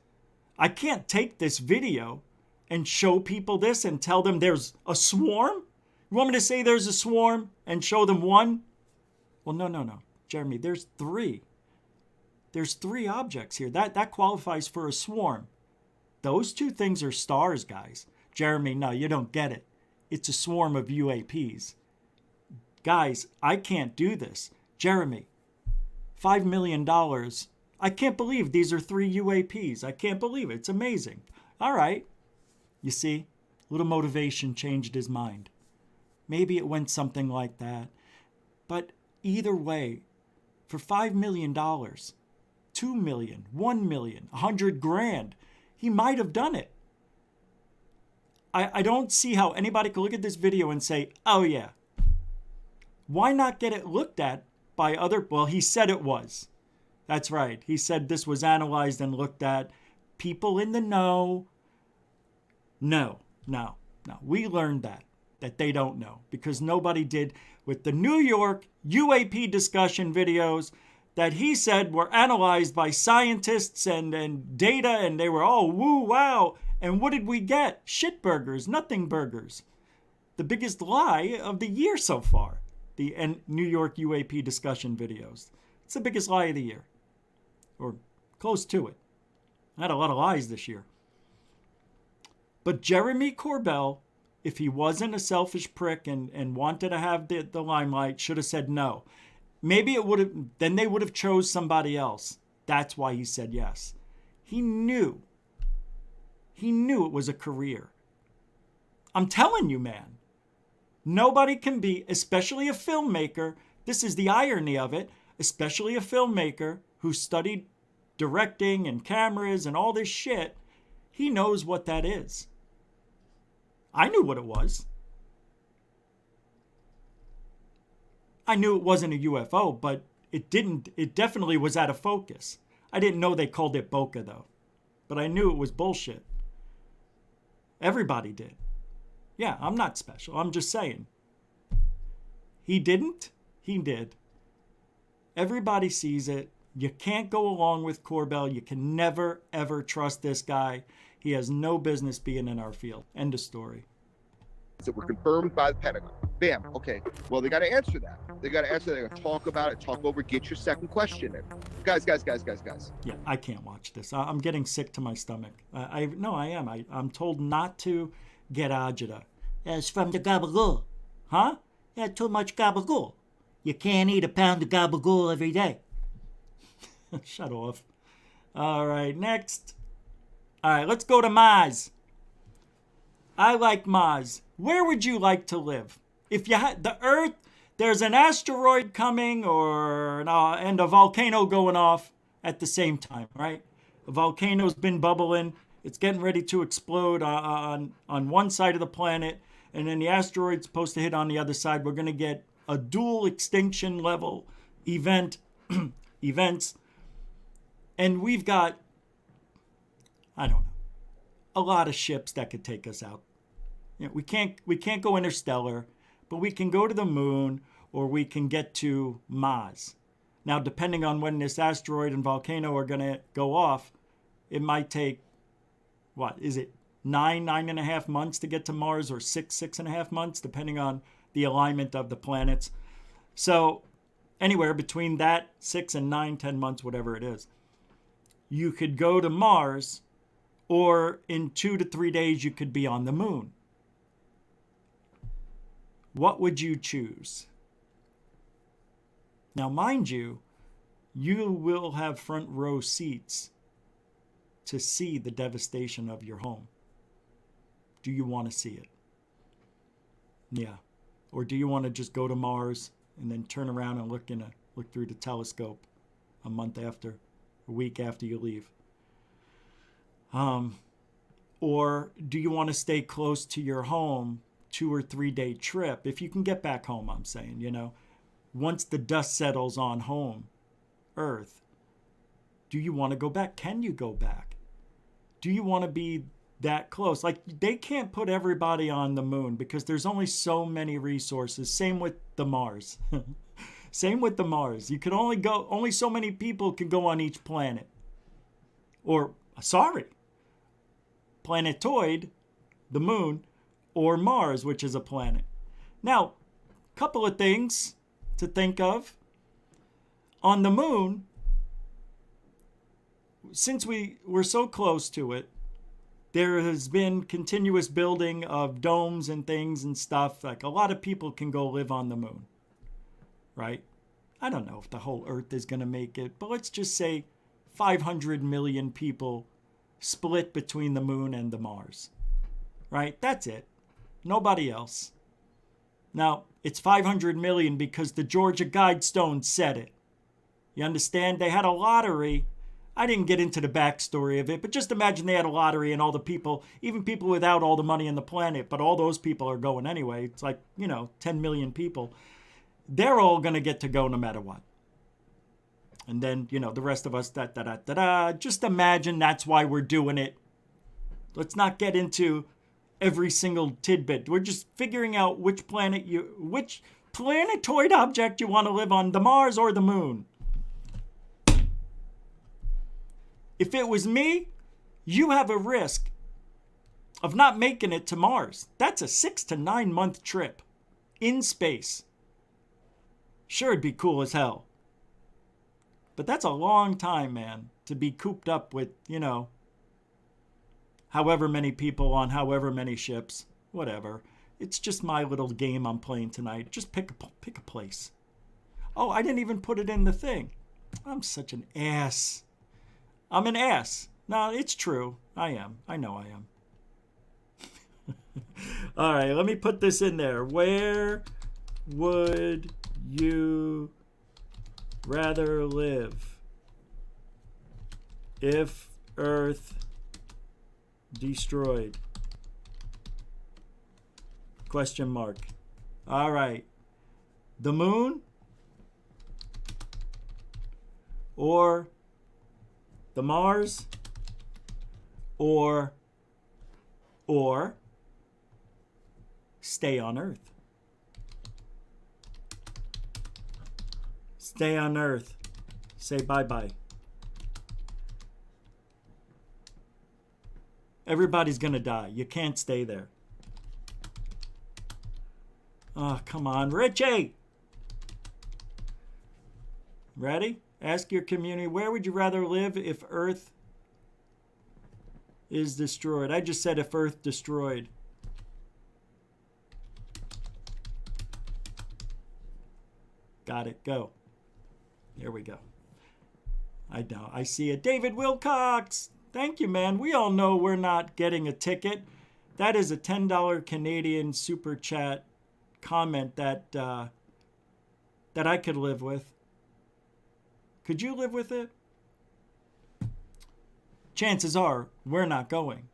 I can't take this video and show people this and tell them there's a swarm? You want me to say there's a swarm and show them one? Well, no. Jeremy, there's 3. There's 3 objects here. That qualifies for a swarm. Those 2 things are stars, guys. Jeremy, no, you don't get it. It's a swarm of UAPs. Guys, I can't do this. Jeremy, $5 million. I can't believe these are 3 UAPs. I can't believe it. It's amazing. All right. You see, a little motivation changed his mind. Maybe it went something like that. But either way, for $5 million, $2 million, $1 million, $100,000, he might have done it. I don't see how anybody could look at this video and say, oh yeah. Why not get it looked at by other, well, he said it was. That's right. He said this was analyzed and looked at. People in the know. No. We learned that they don't know because nobody did with the New York UAP discussion videos that he said were analyzed by scientists and data, and they were all woo wow. And what did we get? Shit burgers, nothing burgers. The biggest lie of the year so far. The New York UAP discussion videos. It's the biggest lie of the year. Or close to it. I had a lot of lies this year. But Jeremy Corbell, if he wasn't a selfish prick and wanted to have the limelight, should have said no. Maybe it would have, then they would have chose somebody else. That's why he said yes. He knew it was a career. I'm telling you, man. Nobody can be, especially a filmmaker, this is the irony of it, especially a filmmaker who studied directing and cameras and all this shit, he knows what that is. I knew what it was. I knew it wasn't a UFO, but it definitely was out of focus. I didn't know they called it bokeh though, but I knew it was bullshit. Everybody did. Yeah, I'm not special. I'm just saying. He didn't? He did. Everybody sees it. You can't go along with Corbell. You can never, ever trust this guy. He has no business being in our field. End of story. That were confirmed by the Pentagon. Bam. Okay. Well, they got to answer that. They got to answer. They got to talk about it, talk over, get your second question in. Guys. Yeah, I can't watch this. I'm getting sick to my stomach. I am. I'm told not to get agita. It's from the gabagool. Huh? Yeah, too much gabagool. You can't eat a pound of gabagool every day. Shut off. All right, next. All right, let's go to Mars. I like Mars. Where would you like to live? If you had the Earth, there's an asteroid coming and a volcano going off at the same time, right? A volcano's been bubbling. It's getting ready to explode on one side of the planet, and then the asteroid's supposed to hit on the other side. We're going to get a dual extinction level events. And we've got, I don't know, a lot of ships that could take us out. You know, we can't go interstellar, but we can go to the moon or we can get to Mars. Now, depending on when this asteroid and volcano are going to go off, it might take, what is it, 9.5 months to get to Mars, or 6.5 months, depending on the alignment of the planets. So anywhere between that 6 and 9, 10 months, whatever it is, you could go to Mars, or in 2 to 3 days, you could be on the moon. What would you choose? Now, mind you, you will have front row seats to see the devastation of your home. Do you want to see it? Yeah. Or do you want to just go to Mars and then turn around and look through the telescope a month after, a week after you leave? Or do you want to stay close to your home, 2 or 3 day trip? If you can get back home, I'm saying, you know, once the dust settles on home, Earth, do you want to go back? Can you go back? Do you want to be that close? Like, they can't put everybody on the moon because there's only so many resources. Same with the Mars. Same with the Mars. You can only so many people can go on each planet. Or, sorry, planetoid, the moon, or Mars, which is a planet. Now, a couple of things to think of. On the moon, since we're so close to it, there has been continuous building of domes and things and stuff. Like, a lot of people can go live on the moon, right? I don't know if the whole Earth is going to make it, but let's just say 500 million people split between the moon and the Mars, right? That's it. Nobody else. Now, it's 500 million because the Georgia Guidestones said it. You understand? They had a lottery. I didn't get into the backstory of it, but just imagine they had a lottery and all the people, even people without all the money on the planet, but all those people are going anyway. It's like, 10 million people. They're all going to get to go no matter what. And then, the rest of us, just imagine that's why we're doing it. Let's not get into every single tidbit. We're just figuring out which planetoid object you want to live on, the Mars or the moon. If it was me, you have a risk of not making it to Mars. That's a 6 to 9 month trip in space. Sure, it'd be cool as hell. But that's a long time, man, to be cooped up with, however many people on however many ships, whatever. It's just my little game I'm playing tonight. Just pick a place. Oh, I didn't even put it in the thing. I'm such an ass. I'm an ass. No, it's true. I am. I know I am. All right, let me put this in there. Where would you rather live if Earth destroyed? Question mark. All right. The moon or the Mars, or stay on Earth. Stay on Earth. Say bye-bye. Everybody's gonna die. You can't stay there. Oh, come on, Richie! Ready? Ask your community, where would you rather live if Earth is destroyed? I just said if Earth destroyed. Got it. Go. There we go. I know. I see it. David Wilcox! Thank you, man. We all know we're not getting a ticket. That is a $10 Canadian super chat comment that I could live with. Could you live with it? Chances are we're not going.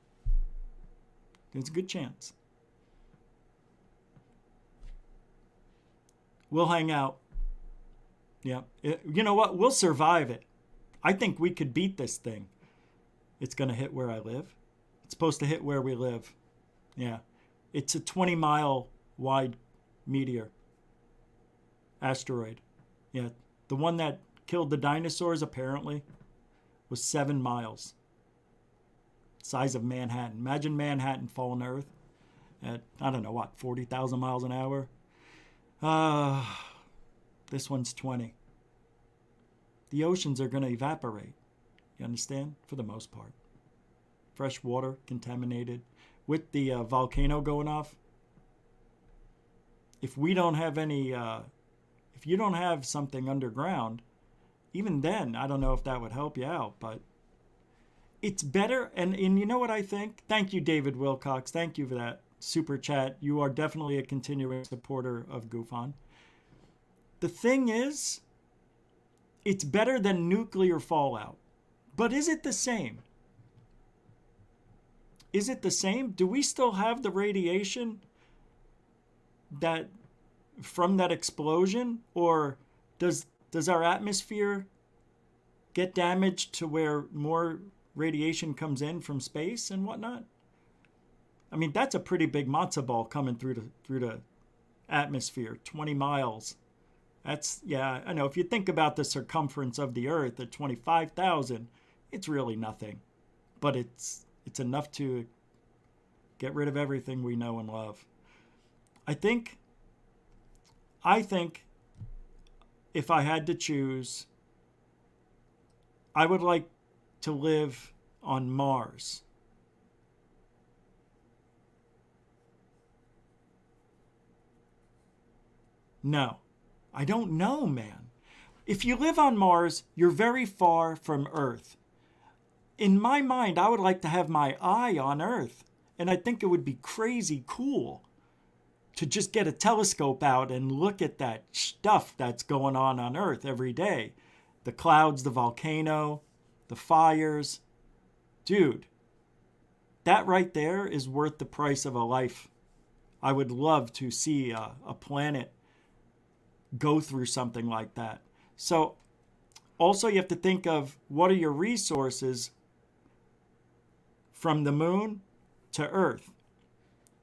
There's a good chance. We'll hang out. Yeah. You know what? We'll survive it. I think we could beat this thing. It's going to hit where I live. It's supposed to hit where we live. Yeah. It's a 20-mile wide meteor. Asteroid. Yeah. The one that killed the dinosaurs, apparently, was 7 miles. Size of Manhattan. Imagine Manhattan falling to Earth at, I don't know, what, 40,000 miles an hour? This one's 20. The oceans are going to evaporate. You understand? For the most part. Fresh water, contaminated. With the volcano going off. If we don't have any, if you don't have something underground, even then, I don't know if that would help you out, but it's better. And you know what I think? Thank you, David Wilcox. Thank you for that super chat. You are definitely a continuing supporter of Goof On. The thing is, it's better than nuclear fallout. But is it the same? Is it the same? Do we still have the radiation that from that explosion? Or does our atmosphere get damaged to where more radiation comes in from space and whatnot? I mean, that's a pretty big matzo ball coming through the atmosphere, 20 miles. That's, yeah, I know. If you think about the circumference of the Earth at 25,000, it's really nothing. But it's enough to get rid of everything we know and love. I think if I had to choose, I would like to live on Mars. No, I don't know, man. If you live on Mars, you're very far from Earth. In my mind, I would like to have my eye on Earth. And I think it would be crazy cool to just get a telescope out and look at that stuff that's going on Earth every day. The clouds, the volcano, the fires. Dude, that right there is worth the price of a life. I would love to see a planet go through something like that. So also you have to think of what are your resources from the moon to Earth,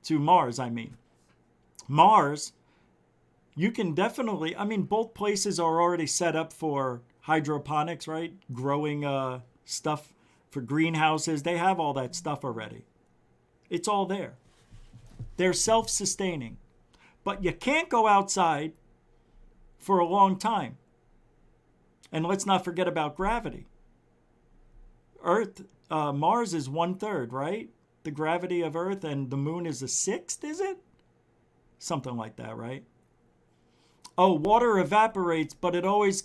to Mars, I mean. Mars, you can definitely, I mean, both places are already set up for hydroponics, right? Growing stuff for greenhouses. They have all that stuff already. It's all there. They're self-sustaining. But you can't go outside for a long time. And let's not forget about gravity. Mars is 1/3, right? The gravity of Earth, and the moon is 1/6, is it? Something like that, right? Oh, water evaporates, but it always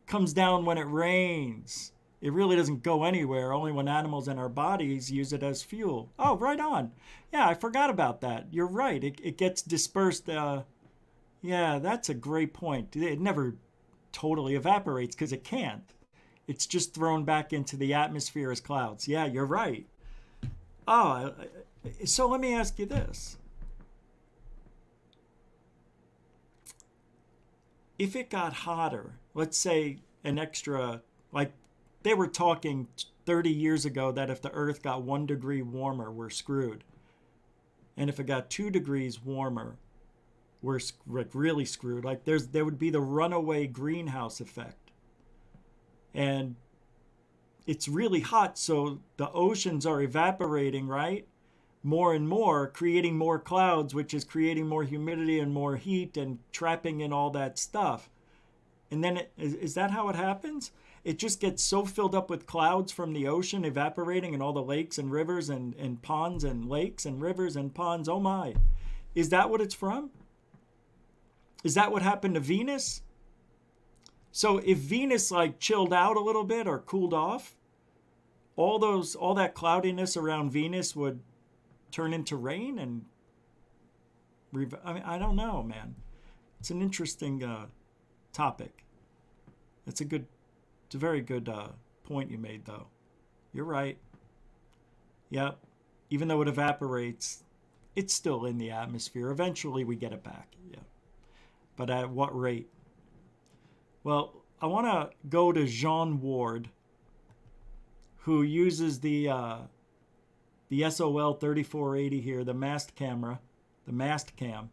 comes down when it rains. It really doesn't go anywhere, only when animals in our bodies use it as fuel. Oh, right on. Yeah, I forgot about that. You're right. It gets dispersed. Yeah, that's a great point. It never totally evaporates because it can't. It's just thrown back into the atmosphere as clouds. Yeah, you're right. Oh, so let me ask you this. If it got hotter, let's say an extra Like, they were talking 30 years ago that if the Earth got 1 degree warmer, we're screwed. And if it got 2 degrees warmer, we're like really screwed. Like, there would be the runaway greenhouse effect. And it's really hot, so the oceans are evaporating, right? More and more, creating more clouds, which is creating more humidity and more heat and trapping in all that stuff. And then, is that how it happens? It just gets so filled up with clouds from the ocean evaporating and all the lakes and rivers and ponds and lakes and rivers and ponds. Oh my. Is that what it's from? Is that what happened to Venus? So if Venus like chilled out a little bit or cooled off, all that cloudiness around Venus would turn into rain and I mean, I don't know, man. It's an interesting topic. It's a very good point you made, though. You're right. Yep. Even though it evaporates, it's still in the atmosphere. Eventually we get it back. Yeah. But at what rate? Well, I want to go to Jean Ward, who uses the SOL 3480 here, the mast camera, the mast cam.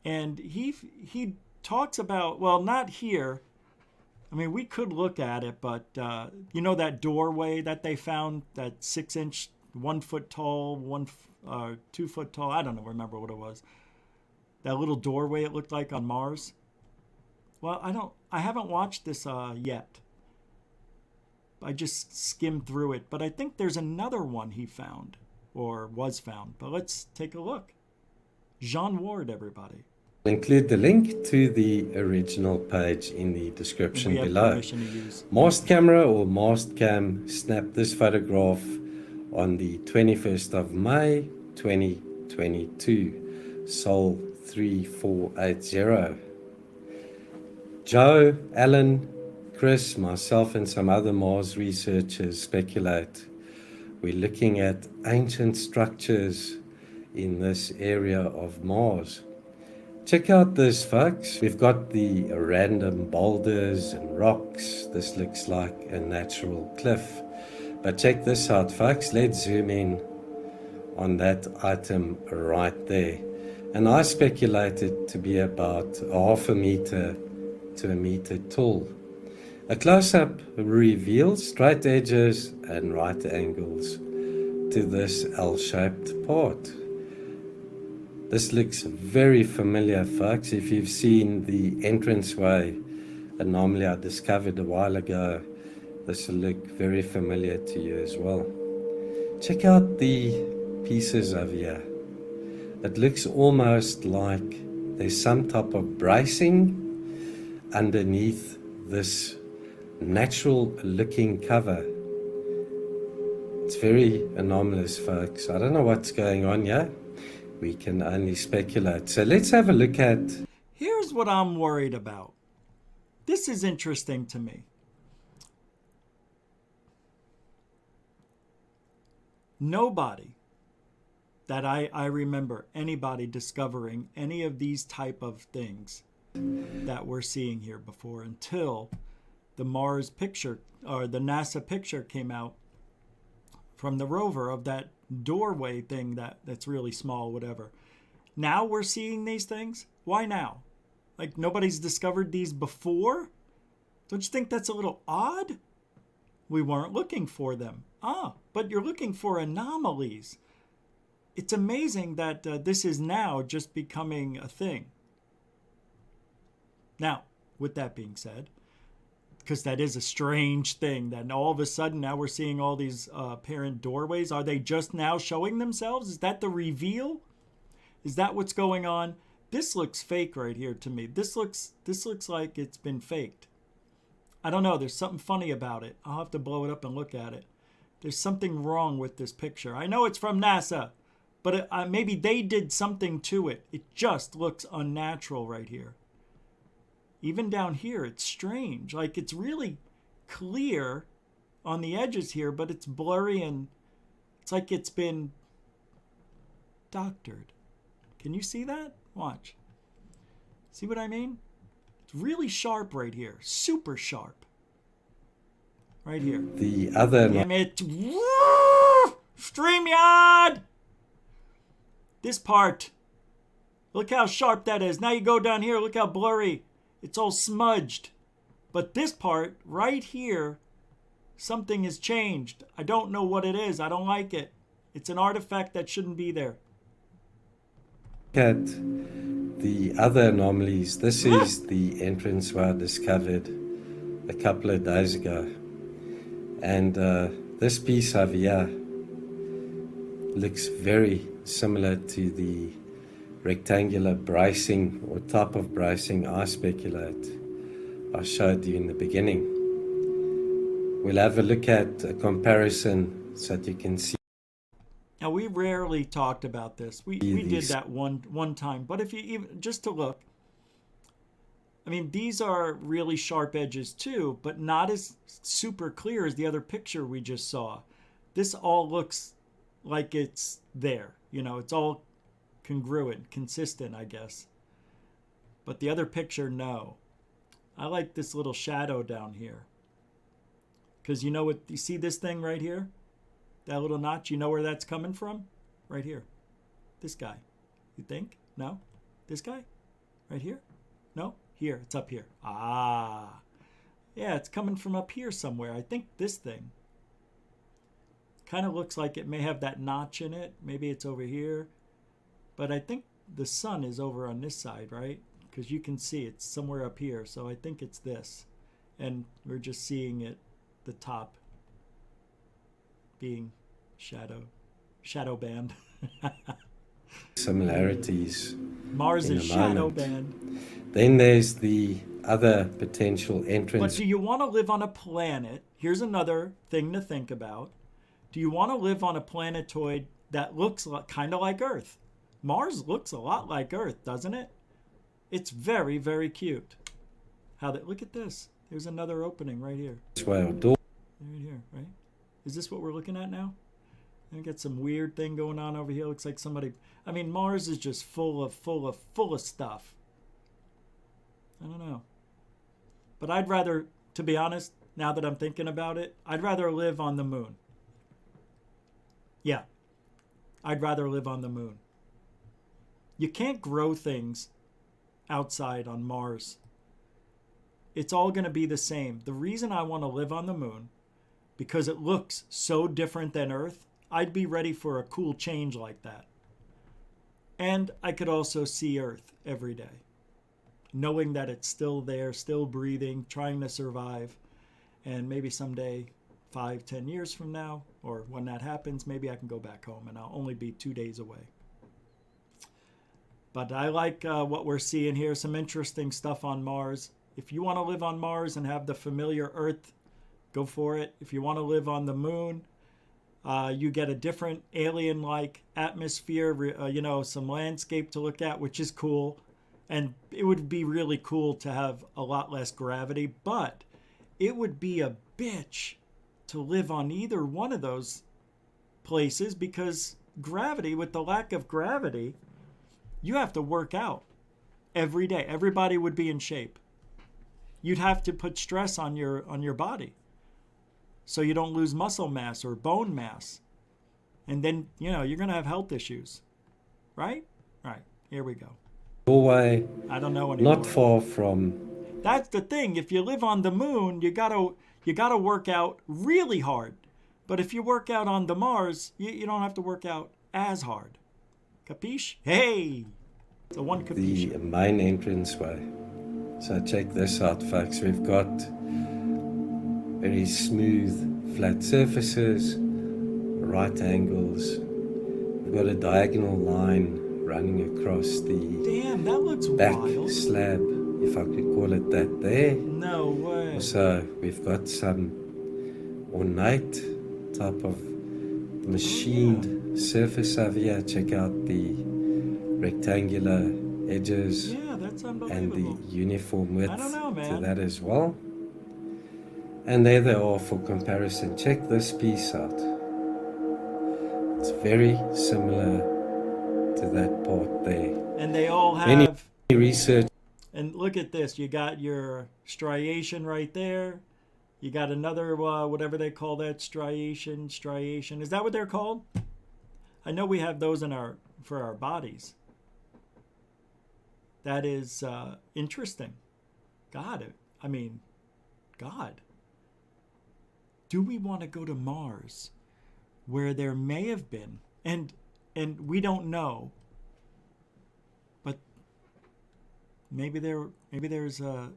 And he talks about, well, not here. I mean, we could look at it, but you know that doorway that they found, that 6-inch, 1 foot tall, 2 foot tall, I don't remember what it was. That little doorway it looked like on Mars. Well, I haven't watched this yet. I just skimmed through it, but I think there's another one he found, or was found. But let's take a look. Jean Ward, everybody. I'll include the link to the original page in the description below. Mast camera or mast cam snapped this photograph on the 21st of May 2022, Sol 3480. Joe, Alan, Chris, myself and some other Mars researchers speculate we're looking at ancient structures in this area of Mars. Check out this, folks. We've got the random boulders and rocks. This looks like a natural cliff. But check this out, folks. Let's zoom in on that item right there. And I speculated to be about 1/2 meter to 1 meter tall. A close-up reveals straight edges and right angles to this L-shaped part. This looks very familiar, folks. If you've seen the entranceway anomaly I discovered a while ago, this will look very familiar to you as well. Check out the pieces over here. It looks almost like there's some type of bracing underneath this natural looking cover. It's very anomalous, folks. I don't know what's going on here. We can only speculate. So let's have a look at... Here's what I'm worried about. This is interesting to me. Nobody that I remember, anybody discovering any of these type of things that we're seeing here before until the Mars picture, or the NASA picture came out from the rover of that doorway thing that's really small, whatever. Now we're seeing these things? Why now? Like, nobody's discovered these before? Don't you think that's a little odd? We weren't looking for them. But you're looking for anomalies. It's amazing that this is now just becoming a thing. Now, with that being said, because that is a strange thing that all of a sudden now we're seeing all these apparent doorways. Are they just now showing themselves? Is that the reveal? Is that what's going on? This looks fake right here to me. This looks like it's been faked. I don't know. There's something funny about it. I'll have to blow it up and look at it. There's something wrong with this picture. I know it's from NASA, but maybe they did something to it. It just looks unnatural right here. Even down here, it's strange. Like, it's really clear on the edges here, but it's blurry and it's like it's been doctored. Can you see that? Watch. See what I mean? It's really sharp right here. Super sharp. Right here. The other... Damn it. Woo! StreamYard! This part. Look how sharp that is. Now you go down here. Look how blurry. It's all smudged. But this part right here, something has changed. I don't know what it is. I don't like it. It's an artifact that shouldn't be there. At the other anomalies, this is the entrance where I discovered a couple of days ago. And this piece over here looks very similar to the rectangular bracing or type of bracing I speculate I showed you in the beginning. We'll have a look at a comparison so that you can see. Now, we rarely talked about this. We did that one time. But if you even just to look, I mean, these are really sharp edges too, but not as super clear as the other picture we just saw. This all looks like it's there. You know, it's all congruent, consistent, I guess. But the other picture, no. I like this little shadow down here. Because you know what, you see this thing right here? That little notch, you know where that's coming from? Right here. This guy. You think? No? This guy? Right here? No? Here, it's up here. Ah. Yeah, it's coming from up here somewhere. I think this thing kind of looks like it may have that notch in it. Maybe it's over here. But I think the sun is over on this side, right? Because you can see it's somewhere up here. So I think it's this. And we're just seeing it, the top being shadow band. Similarities. Mars is shadow band. Then there's the other potential entrance. But do you want to live on a planet? Here's another thing to think about. Do you want to live on a planetoid that looks kind of like Earth? Mars looks a lot like Earth, doesn't it? It's very, very cute. Look at this. There's another opening right here. Right here, right? Is this what we're looking at now? I got some weird thing going on over here. Looks like somebody. I mean, Mars is just full of stuff. I don't know. But I'd rather, to be honest, now that I'm thinking about it, I'd rather live on the moon. Yeah. I'd rather live on the moon. You can't grow things outside on Mars. It's all going to be the same. The reason I want to live on the moon, because it looks so different than Earth, I'd be ready for a cool change like that. And I could also see Earth every day, knowing that it's still there, still breathing, trying to survive. And maybe someday, 5-10 years from now, or when that happens, maybe I can go back home and I'll only be 2 days away. But I like what we're seeing here, some interesting stuff on Mars. If you want to live on Mars and have the familiar Earth, go for it. If you want to live on the moon, you get a different alien-like atmosphere, some landscape to look at, which is cool. And it would be really cool to have a lot less gravity, but it would be a bitch to live on either one of those places because gravity, with the lack of gravity, you have to work out every day. Everybody would be in shape. You'd have to put stress on your body so you don't lose muscle mass or bone mass. And then, you're going to have health issues. Right? Right. Here we go. Norway, I don't know anymore. Not far from. That's the thing. If you live on the moon, you gotta work out really hard. But if you work out on the Mars, you don't have to work out as hard. Capiche? Hey! It's a one capiche. The main entranceway. So check this out, folks. We've got very smooth, flat surfaces, right angles. We've got a diagonal line running across the Damn, that looks back wild. slab, if I could call it that there. No way. So we've got some ornate type of machined surface over here. Check out the rectangular edges that's and unbelievable. the uniform width I don't know, man. to that as well. And there they are for comparison. Check this piece out. It's very similar to that part there. And they all have Any research. And look at this. You got your striation right there. You got another, whatever they call that, striation. Is that what they're called? I know we have those for our bodies. That is interesting. God. Do we want to go to Mars, where there may have been, and we don't know, but maybe there's a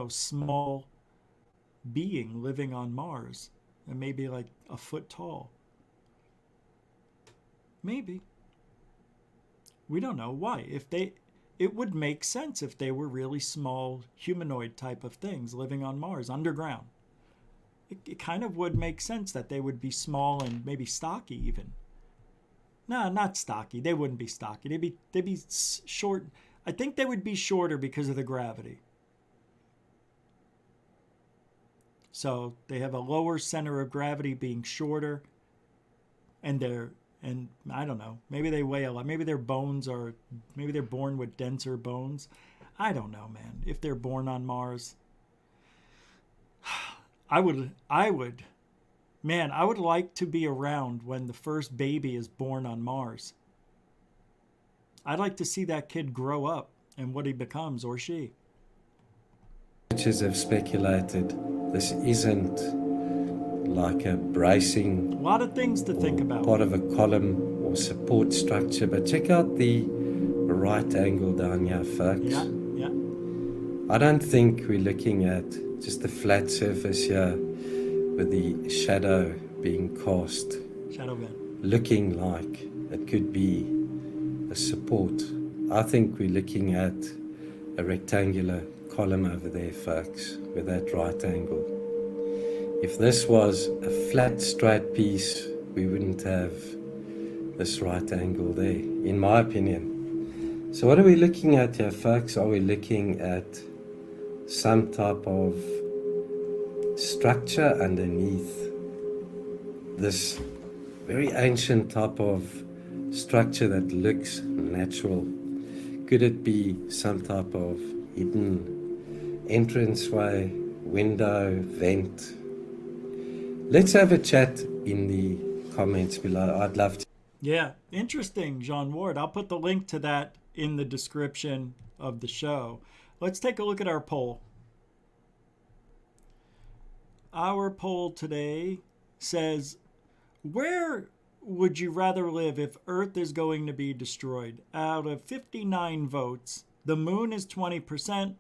small being living on Mars, and maybe like a foot tall. Maybe. We don't know why. It would make sense if they were really small humanoid type of things living on Mars underground. It kind of would make sense that they would be small and maybe stocky even. No, not stocky. They wouldn't be stocky. They'd be short. I think they would be shorter because of the gravity. So they have a lower center of gravity, being shorter, and I don't know, maybe they weigh a lot. Maybe they're born with denser bones. I don't know, man. If they're born on Mars, I would like to be around when the first baby is born on Mars. I'd like to see that kid grow up and what he becomes, or she. Researchers have speculated this isn't like a bracing, a lot of things to think about, part of a column or support structure. But check out the right angle down here, folks. Yeah. I don't think we're looking at just the flat surface here with the shadow being cast, shadow band, looking like it could be a support. I think we're looking at a rectangular column over there, folks, with that right angle. If this was a flat, straight piece, we wouldn't have this right angle there, in my opinion. So what are we looking at here, folks? Are we looking at some type of structure underneath this very ancient type of structure that looks natural? Could it be some type of hidden entranceway, window, vent? Let's have a chat in the comments below. I'd love to. Yeah, interesting, John Ward. I'll put the link to that in the description of the show. Let's take a look at our poll. Our poll today says, where would you rather live if Earth is going to be destroyed? Out of 59 votes, the moon is 20%,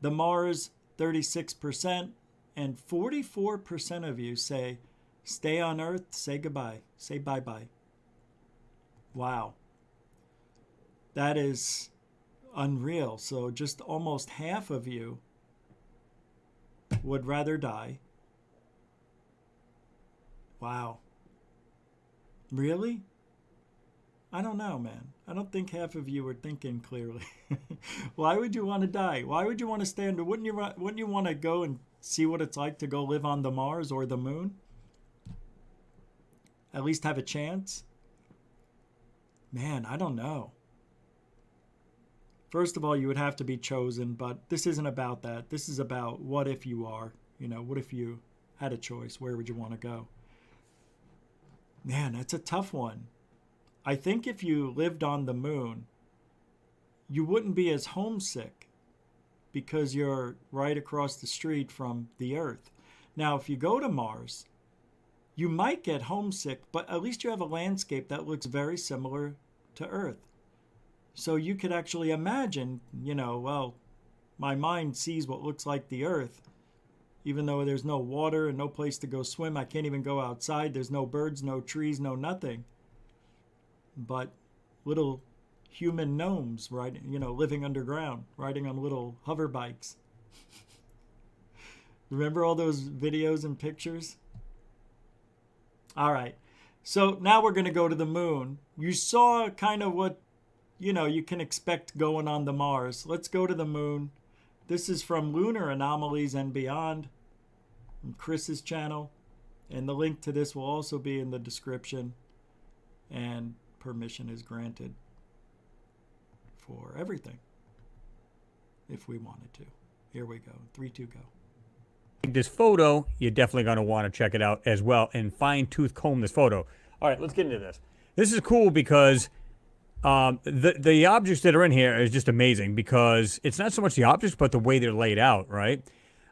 the Mars 36%, and 44% of you say, stay on Earth, say goodbye, say bye-bye. Wow. That is unreal. So just almost half of you would rather die. Wow. Really? I don't know, man. I don't think half of you are thinking clearly. Why would you want to die? Why would you want to stay under? Wouldn't you want to go and see what it's like to go live on the Mars or the moon? At least have a chance? Man, I don't know. First of all, you would have to be chosen, but this isn't about that. This is about what if you are. What if you had a choice? Where would you want to go? Man, that's a tough one. I think if you lived on the moon, you wouldn't be as homesick because you're right across the street from the Earth. Now, if you go to Mars, you might get homesick, but at least you have a landscape that looks very similar to Earth. So you could actually imagine, my mind sees what looks like the Earth. Even though there's no water and no place to go swim, I can't even go outside. There's no birds, no trees, no nothing. But little human gnomes, living underground, riding on little hover bikes. Remember all those videos and pictures? All right. So now we're going to go to the moon. You saw kind of what, you can expect going on the Mars. Let's go to the moon. This is from Lunar Anomalies and Beyond, from Chris's channel. And the link to this will also be in the description. And permission is granted for everything. if we wanted to. Here we go. 3, 2, go. This photo, you're definitely going to want to check it out as well and fine-tooth comb this photo. All right, let's get into this. This is cool because the objects that are in here is just amazing because it's not so much the objects, but the way they're laid out, right?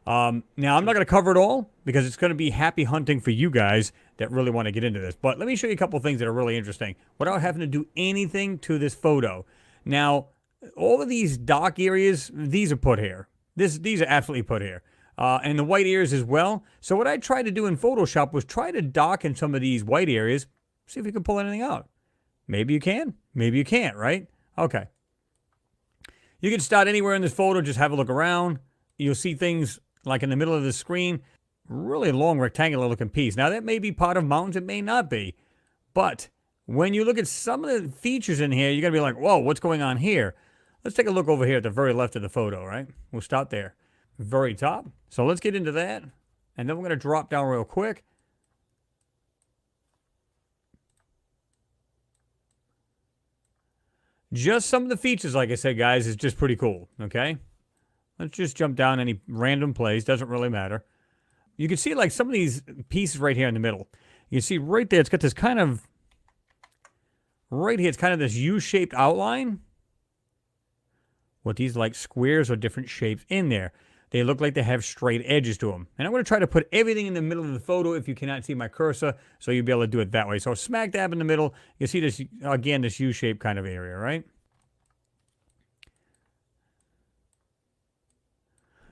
Now, I'm not going to cover it all because it's going to be happy hunting for you guys that really want to get into this. But let me show you a couple things that are really interesting without having to do anything to this photo. Now, all of these dark areas, these are put here. These are absolutely put here. And the white areas as well. So what I tried to do in Photoshop was try to darken some of these white areas, see if you can pull anything out. Maybe you can, maybe you can't, right? Okay. You can start anywhere in this photo, just have a look around. You'll see things like in the middle of the screen, really long rectangular looking piece. Now that may be part of mountains, it may not be. But when you look at some of the features in here, you're going to be like, whoa, what's going on here? Let's take a look over here at the very left of the photo, right? We'll start there. Very top. So let's get into that. And then we're going to drop down real quick. Just some of the features, like I said, guys, is just pretty cool, okay? Let's just jump down any random place. Doesn't really matter. You can see like some of these pieces right here in the middle. You can see right there, it's got this kind of, right here, it's kind of this U-shaped outline. With these like squares or different shapes in there. They look like they have straight edges to them. And I'm going to try to put everything in the middle of the photo if you cannot see my cursor, so you'll be able to do it that way. So smack dab in the middle, you see this, again, this U-shaped kind of area, right?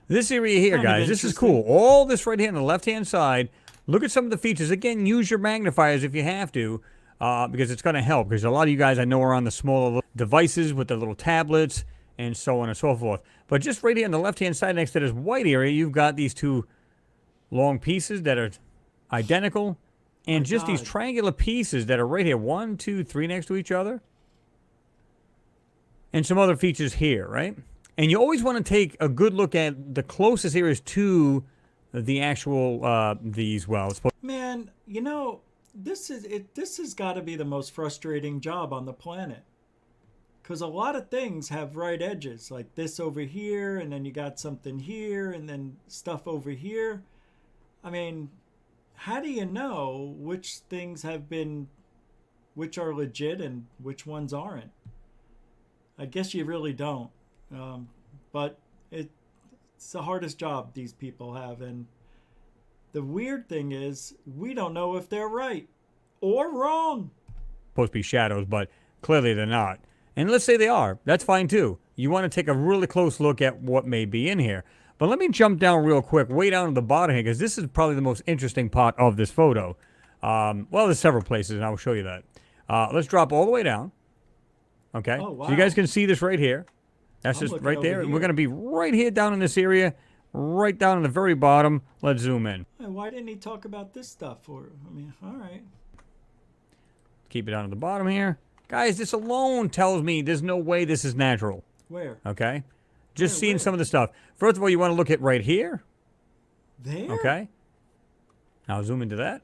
This area here, guys, this is cool. All this right here on the left-hand side, look at some of the features. Again, use your magnifiers if you have to, because it's going to help. Because a lot of you guys I know are on the smaller devices with the little tablets, and so on and so forth. But just right here on the left-hand side next to this white area, you've got these two long pieces that are identical. And just these triangular pieces that are right here. 1, 2, 3 next to each other. And some other features here, right? And you always want to take a good look at the closest areas to the actual, these wells. Man, you know, this has got to be the most frustrating job on the planet. Because a lot of things have right edges, like this over here, and then you got something here, and then stuff over here. I mean, how do you know which things have been, which are legit and which ones aren't? I guess you really don't. But it's the hardest job these people have. And the weird thing is, we don't know if they're right or wrong. Supposed to be shadows, but clearly they're not. And let's say they are. That's fine too. You want to take a really close look at what may be in here. But let me jump down real quick, way down to the bottom here, because this is probably the most interesting part of this photo. Well, there's several places, and I'll show you that. Let's drop all the way down. Okay? Oh, wow. So you guys can see this right here. That's just right there. And we're going to be right here down in this area, right down in the very bottom. Let's zoom in. Why didn't he talk about this stuff? Or, I mean, all right. Keep it down at the bottom here. Guys, this alone tells me there's no way this is natural. Where? Okay? Just seeing some of the stuff. First of all, you want to look at right here. There? Okay. Now zoom into that.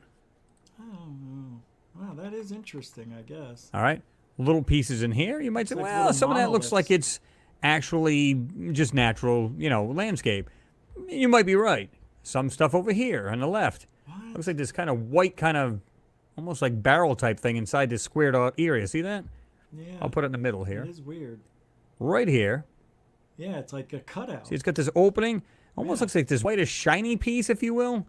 Oh, wow, that is interesting, I guess. All right. Little pieces in here. You might say, like well, some of that looks like it's actually just natural, you know, landscape. You might be right. Some stuff over here on the left. What? Looks like this kind of white kind of almost like barrel type thing inside this squared out area. See that? Yeah. I'll put it in the middle here. It is weird. Right here. Yeah, it's like a cutout. See, it's got this opening. Almost looks like this whitish shiny piece, if you will.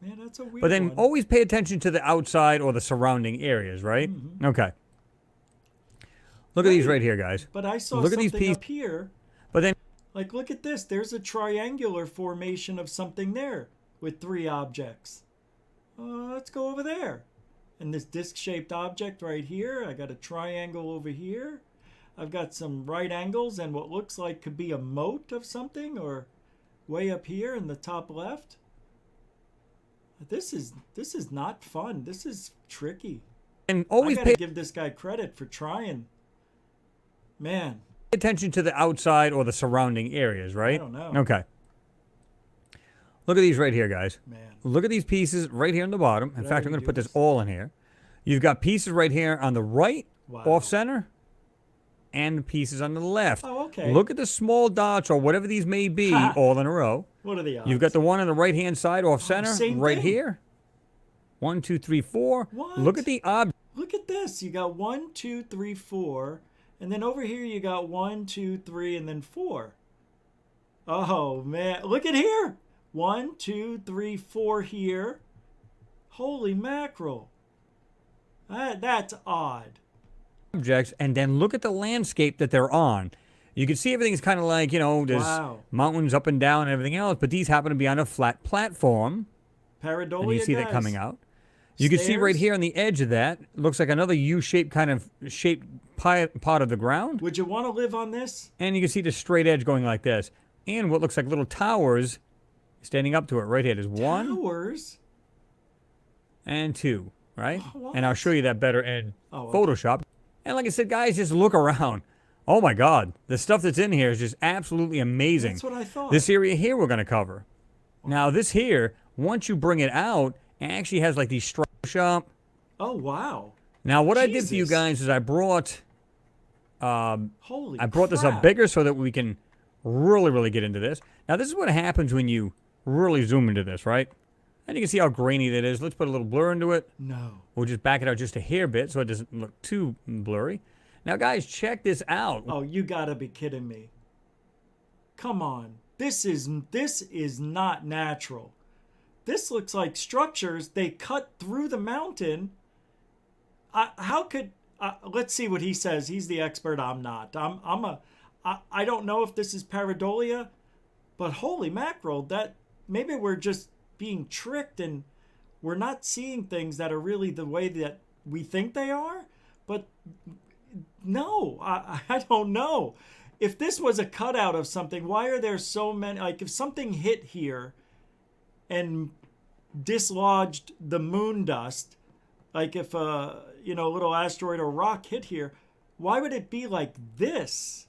Yeah, that's a weird But then one. always pay attention to the outside or the surrounding areas, right? Mm-hmm. Okay. Look at these right here, guys. But I saw look at these something pieces up here. But then, like, look at this. There's a triangular formation of something there with 3 objects. Let's go over there. And this disc-shaped object right here. I got a triangle over here. I've got some right angles and what looks like could be a moat of something, or way up here in the top left. This is not fun. This is tricky. And always I gotta give this guy credit for trying. Man. Pay attention to the outside or the surrounding areas, right? I don't know. Okay. Look at these right here, guys. Man. Look at these pieces right here on the bottom. In fact, I'm going to put this all in here. You've got pieces right here on the right, off center. and the pieces on the left. Oh, okay. Look at the small dots or whatever these may be all in a row. What are the odds? You've got the one on the right-hand side off center same right thing. here. 1, 2, 3, 4. What? Look at the object. Look at this. You got 1, 2, 3, 4. And then over here you got 1, 2, 3, and then 4. Oh, man. Look at here. 1, 2, 3, 4 here. Holy mackerel. That's odd. Objects, and then look at the landscape that they're on. You can see everything's kind of like, you know, there's mountains up and down and everything else, but these happen to be on a flat platform. Pareidolia, and you see that guys. coming out. You can see right here on the edge of that, looks like another U-shaped kind of shaped part of the ground. Would you want to live on this? And you can see the straight edge going like this. And what looks like little towers standing up to it right here. There's 1. Towers? And 2, right? Oh, and I'll show you that better in okay. Photoshop. And like I said, guys, just look around. Oh my God, the stuff that's in here is just absolutely amazing. That's what I thought. This area here we're going to cover. Now this here, once you bring it out, it actually has like these stripes up. Oh, wow. Now what I did for you guys is I brought Holy this up bigger so that we can really get into this. Now this is what happens when you really zoom into this, right? And you can see how grainy that is. Let's put a little blur into it. No. We'll just back it out just a hair bit so it doesn't look too blurry. Now, guys, check this out. Oh, you gotta be kidding me. Come on. This is not natural. This looks like structures they cut through the mountain. How could... let's see what he says. He's the expert. I'm not. I don't know if this is pareidolia, but holy mackerel, that maybe we're just being tricked and we're not seeing things that are really the way that we think they are. But no, I don't know. If this was a cutout of something, why are there so many? Like if something hit here and dislodged the moon dust, like if a little asteroid or rock hit here, why would it be like this?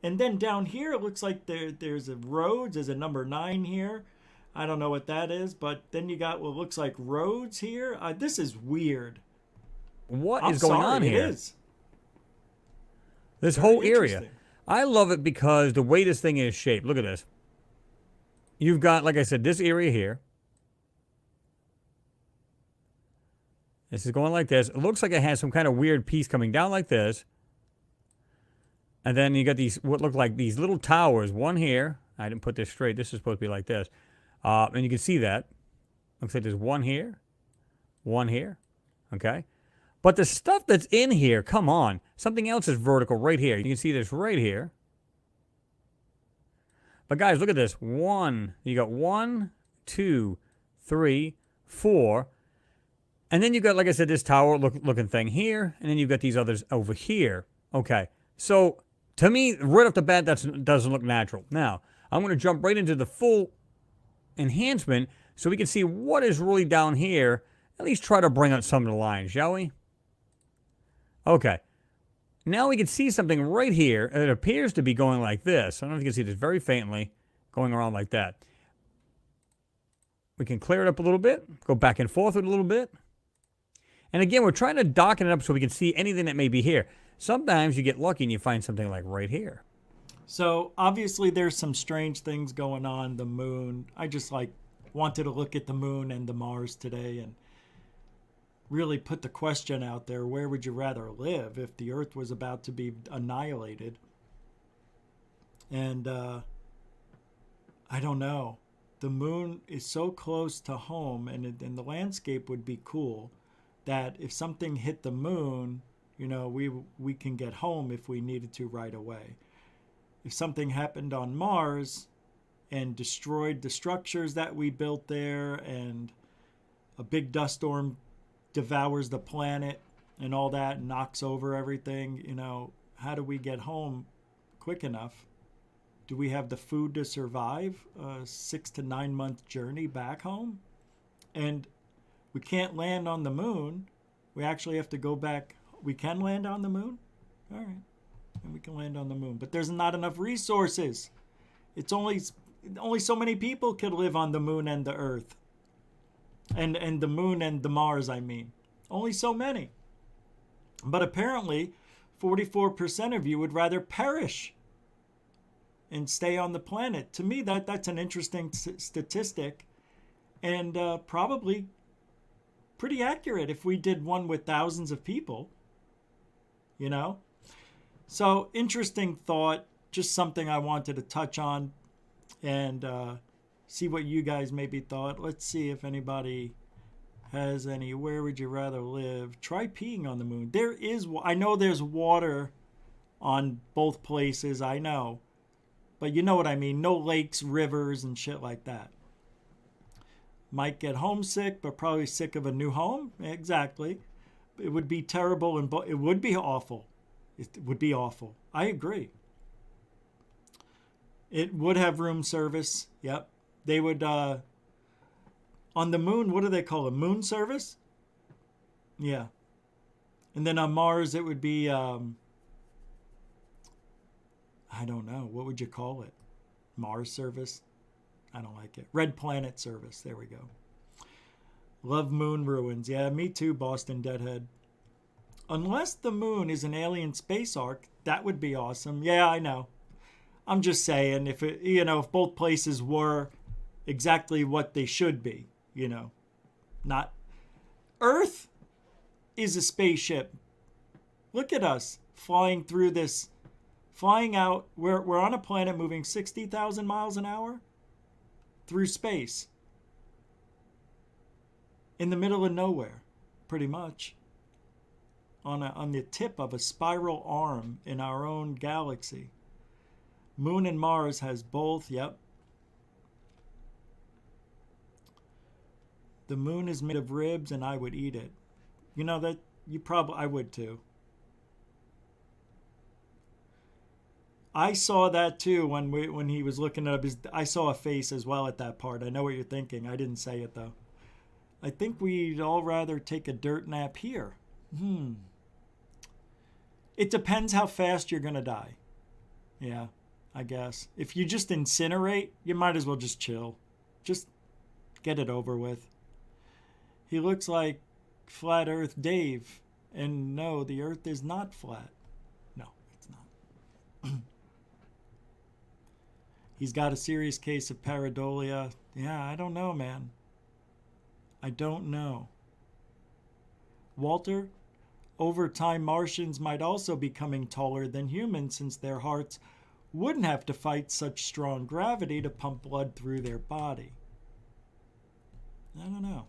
And then down here, it looks like there's a roads. There's a number 9 here. I don't know what that is, but then you got what looks like roads here. This is weird. What is going on here? It is. This whole area. I love it because the way this thing is shaped. Look at this. You've got, like I said, this area here. This is going like this. It looks like it has some kind of weird piece coming down like this. And then you got these, what look like these little towers. One here. I didn't put this straight. This is supposed to be like this. And you can see that. Looks like there's one here. Okay. But the stuff that's in here, come on. Something else is vertical right here. You can see this right here. But guys, look at this. You got 1, 2, 3, 4. And then you got, like I said, this tower looking thing here. And then you've got these others over here. Okay. So, to me, right off the bat, that doesn't look natural. Now, I'm going to jump right into the full enhancement so we can see what is really down here. At least try to bring out some of the lines, shall we? Okay. Now we can see something right here. It appears to be going like this. I don't know if you can see this very faintly going around like that. We can clear it up a little bit, go back and forth with it a little bit. And again, we're trying to darken it up so we can see anything that may be here. Sometimes you get lucky and you find something like right here. So obviously there's some strange things going on. The moon. I just wanted to look at the moon and the Mars today and really put the question out there, where would you rather live if the Earth was about to be annihilated? And I don't know. The moon is so close to home, and the landscape would be cool, that if something hit the moon, we can get home if we needed to right away. If something happened on Mars and destroyed the structures that we built there, and a big dust storm devours the planet and all that, knocks over everything, how do we get home quick enough? Do we have the food to survive a 6 to 9 month journey back home? And we can't land on the moon. We actually have to go back. We can land on the moon? All right. And we can land on the moon. But there's not enough resources. It's only so many people could live on the moon and the Earth. And the moon and the Mars, I mean. Only so many. But apparently, 44% of you would rather perish and stay on the planet. To me, that's an interesting statistic, and probably pretty accurate if we did one with thousands of people, you know? So, interesting thought, just something I wanted to touch on and see what you guys maybe thought. Let's see if anybody has any. Where would you rather live? Try peeing on the moon. I know there's water on both places, I know. But you know what I mean. No lakes, rivers, and shit like that. Might get homesick, but probably sick of a new home. Exactly. It would be terrible and it would be awful. It would be awful. I agree. It would have room service. Yep. They would, on the moon, what do they call it? Moon service? Yeah. And then on Mars, it would be, I don't know. What would you call it? Mars service? I don't like it. Red Planet service. There we go. Love moon ruins. Yeah, me too, Boston Deadhead. Unless the moon is an alien space ark, that would be awesome. Yeah, I know. I'm just saying, if it, if both places were exactly what they should be, not. Earth is a spaceship. Look at us flying through this, flying out. We're on a planet moving 60,000 miles an hour through space. In the middle of nowhere, pretty much. On the tip of a spiral arm in our own galaxy. Moon and Mars has both, yep. The moon is made of ribs and I would eat it. I would too. I saw that too when he was looking up I saw a face as well at that part. I know what you're thinking. I didn't say it though. I think we'd all rather take a dirt nap here. It depends how fast you're going to die. Yeah, I guess. If you just incinerate, you might as well just chill. Just get it over with. He looks like Flat Earth Dave. And no, the Earth is not flat. No, it's not. He's got a serious case of pareidolia. Yeah, I don't know, man. I don't know. Walter? Over time, Martians might also be becoming taller than humans since their hearts wouldn't have to fight such strong gravity to pump blood through their body. I don't know.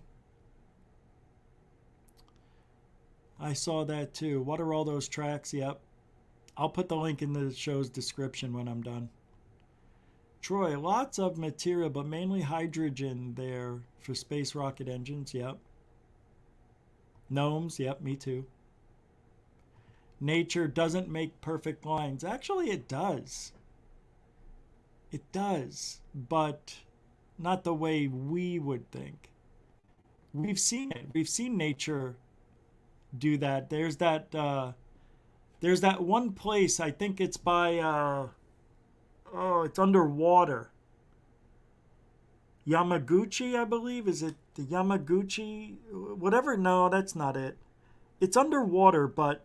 I saw that too. What are all those tracks? Yep. I'll put the link in the show's description when I'm done. Troy, lots of material, but mainly hydrogen there for space rocket engines. Yep. Gnomes. Yep, me too. Nature doesn't make perfect lines. Actually, it does. It does, but not the way we would think. We've seen it. We've seen nature do that. There's that one place, I think it's by, it's underwater. Yamaguchi, I believe. Is it the Yamaguchi? Whatever. No, that's not it. It's underwater, but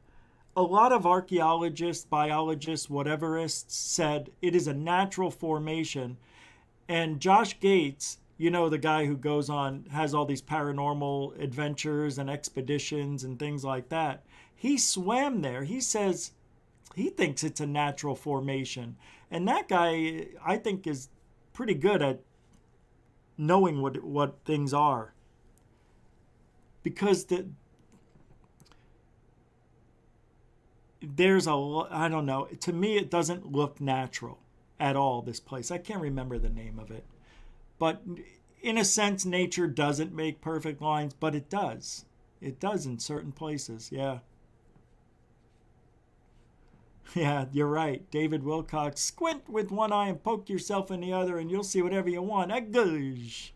a lot of archaeologists, biologists, whateverists said it is a natural formation. And Josh Gates, the guy who has all these paranormal adventures and expeditions and things like that, he swam there. He says he thinks it's a natural formation. And that guy, I think, is pretty good at knowing what things are. Because I don't know. To me, it doesn't look natural at all, this place. I can't remember the name of it. But in a sense, nature doesn't make perfect lines, but it does. It does in certain places, yeah. Yeah, you're right. David Wilcox, squint with one eye and poke yourself in the other and you'll see whatever you want. Agoosh.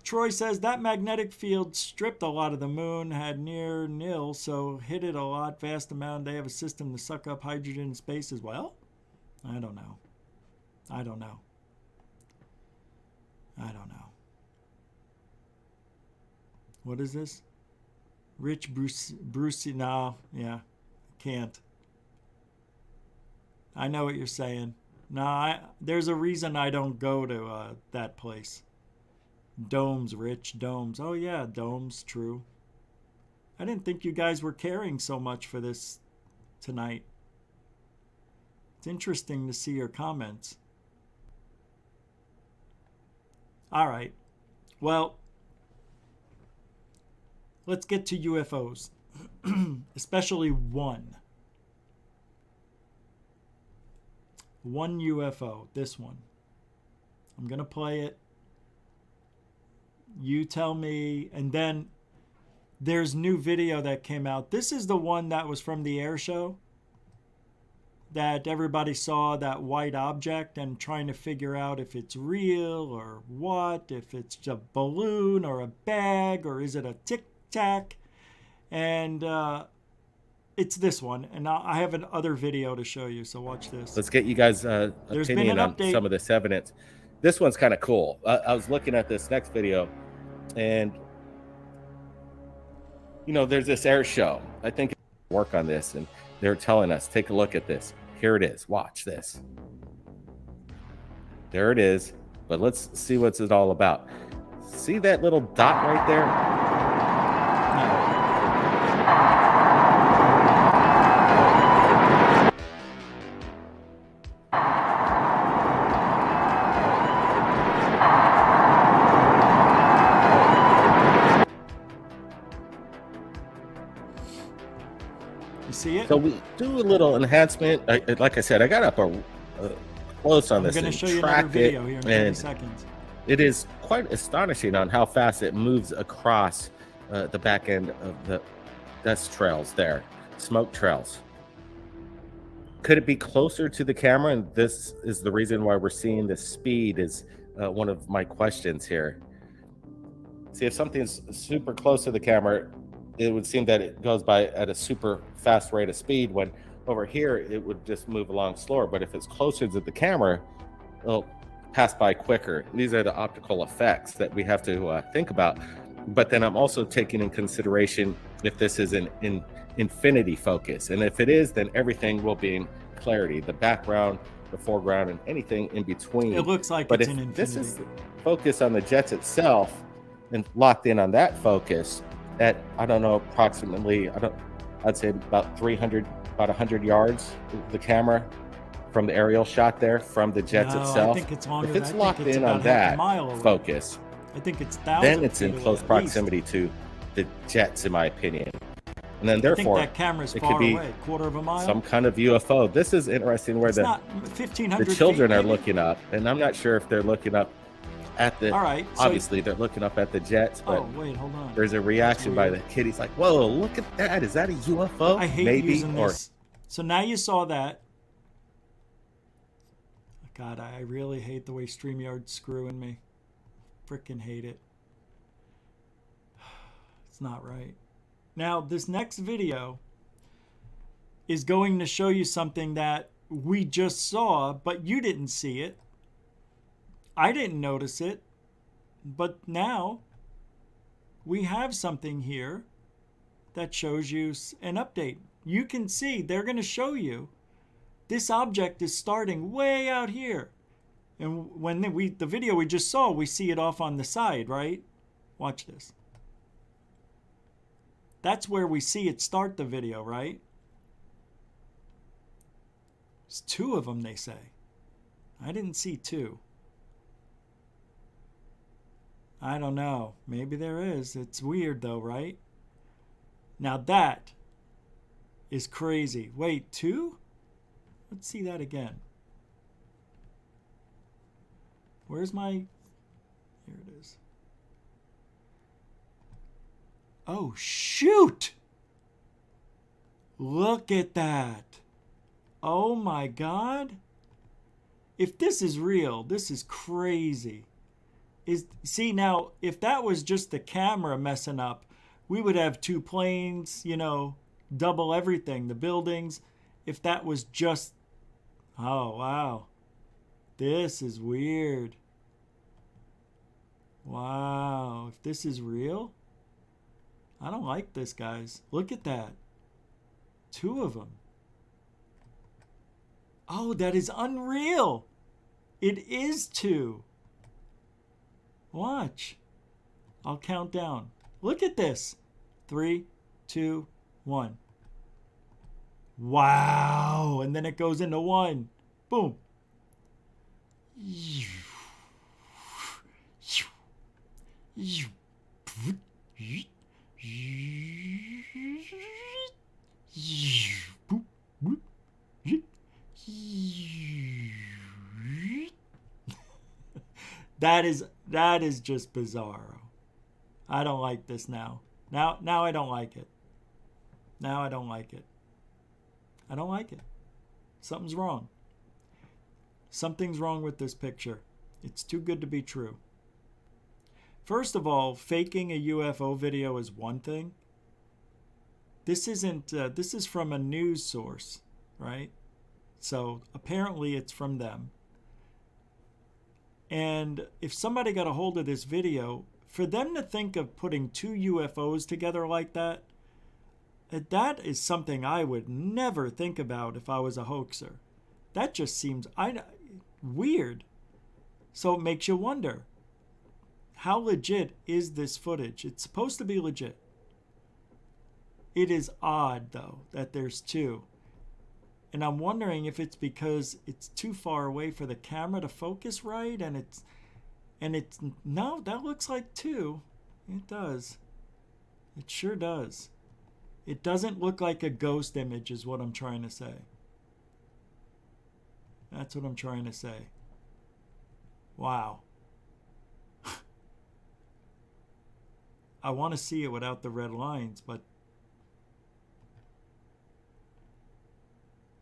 Troy says that magnetic field stripped a lot of the moon, had near nil, so hit it a lot, vast amount. They have a system to suck up hydrogen in space as well? I don't know. What is this? Rich Brucey, no, yeah, can't. I know what you're saying. No, there's a reason I don't go to that place. Domes, Rich, domes. Oh yeah, domes, true. I didn't think you guys were caring so much for this tonight. It's interesting to see your comments. All right. Well, let's get to UFOs, especially one. One UFO, this one. I'm going to play it. You tell me, and then there's new video that came out. This is the one that was from the air show that everybody saw, that white object, and trying to figure out if it's real or what, if it's a balloon or a bag, or is it a tic-tac? And it's this one, and I have another video to show you, so watch this. Let's get you guys' opinion on some of this evidence. This one's kind of cool. I was looking at this next video, and you know, there's this air show. I think work on this, and they're telling us, take a look at this. Here it is. Watch this. There it is. But let's see what's it all about. See that little dot right there? See it? So we do a little enhancement. Like I said, I got up close on this. I'm going to show you another video here in 30 seconds. It is quite astonishing on how fast it moves across the back end of the dust trails there, smoke trails. Could it be closer to the camera? And this is the reason why we're seeing this speed is one of my questions here. See, if something's super close to the camera, it would seem that it goes by at a super fast rate of speed, when over here it would just move along slower. But if it's closer to the camera, it'll pass by quicker. These are the optical effects that we have to think about. But then I'm also taking in consideration if this is in infinity focus. And if it is, then everything will be in clarity. The background, the foreground, and anything in between. It looks like but it's if in infinity. this is focus on the jets itself and locked in on that focus, at, I don't know, approximately, I'd say about 100 yards, the camera from the aerial shot there, from the jets itself. I think it's longer. If it's locked in on that focus, I think it's then it's in close proximity to the jets, in my opinion. And then therefore, I think that camera's it far could be away, quarter of a mile. some kind of UFO. This is interesting where It's not 1,500 the children feet, are maybe? looking up, and I'm not sure if they're looking up at the, All right, so- obviously they're looking up at the jets, but Oh, wait, hold on. there's a reaction by the kid. He's like, whoa, look at that. Is that a UFO? I hate Maybe, using or this. So now you saw that. God, I really hate the way StreamYard's screwing me. Freaking hate it. It's not right. Now, this next video is going to show you something that we just saw, but you didn't see it. I didn't notice it. But now we have something here that shows you an update. You can see they're going to show you this object is starting way out here. And when the video we just saw, we see it off on the side, right? Watch this. That's where we see it start the video, right? There's two of them, they say. I didn't see two. I don't know. Maybe there is. It's weird though, right? Now that is crazy. Wait, two? Let's see that again. Where's my... Here it is. Oh, shoot! Look at that. Oh my God. If this is real, this is crazy. See, now, if that was just the camera messing up, we would have two planes, you know, double everything, the buildings. If that was just... Oh, wow. This is weird. Wow. If this is real, I don't like this, guys. Look at that. Two of them. Oh, that is unreal. It is 2. Watch. I'll count down. Look at this. 3, 2, 1. Wow. And then it goes into 1. Boom. That is just bizarro. I don't like this now. Now I don't like it. Now I don't like it. I don't like it. Something's wrong. Something's wrong with this picture. It's too good to be true. First of all, faking a UFO video is one thing. This isn't. This is from a news source, right? So apparently it's from them. And if somebody got a hold of this video, for them to think of putting 2 UFOs together like that, that is something I would never think about if I was a hoaxer. That just seems weird. So it makes you wonder, how legit is this footage? It's supposed to be legit. It is odd, though, that there's 2. And I'm wondering if it's because it's too far away for the camera to focus right, and it's no, that looks like 2. It does. It sure does. It doesn't look like a ghost image is what I'm trying to say. That's what I'm trying to say. Wow. I want to see it without the red lines, but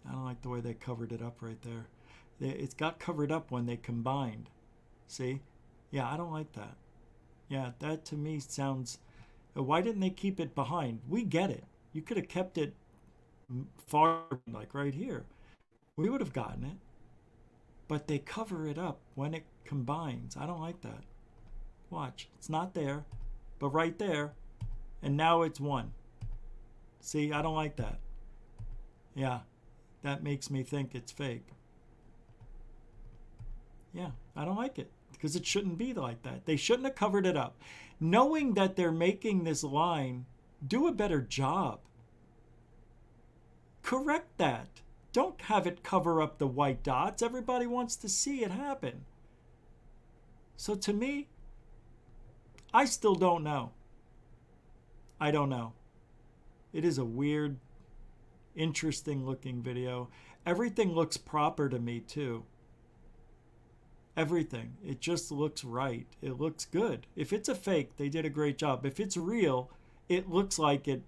I don't like the way they covered it up right there. It's got covered up when they combined. See? Yeah, I don't like that. Yeah, that to me sounds... Why didn't they keep it behind? We get it. You could have kept it far, like right here. We would have gotten it. But they cover it up when it combines. I don't like that. Watch. It's not there, but right there. And now it's 1. See, I don't like that. Yeah, that makes me think it's fake. Yeah, I don't like it. Because it shouldn't be like that. They shouldn't have covered it up. Knowing that they're making this line, do a better job. Correct that. Don't have it cover up the white dots. Everybody wants to see it happen. So to me, I still don't know. I don't know. It is a weird, interesting looking video. Everything looks proper to me too. Everything. It just looks right. It looks good. If it's a fake, they did a great job. If it's real, it looks like it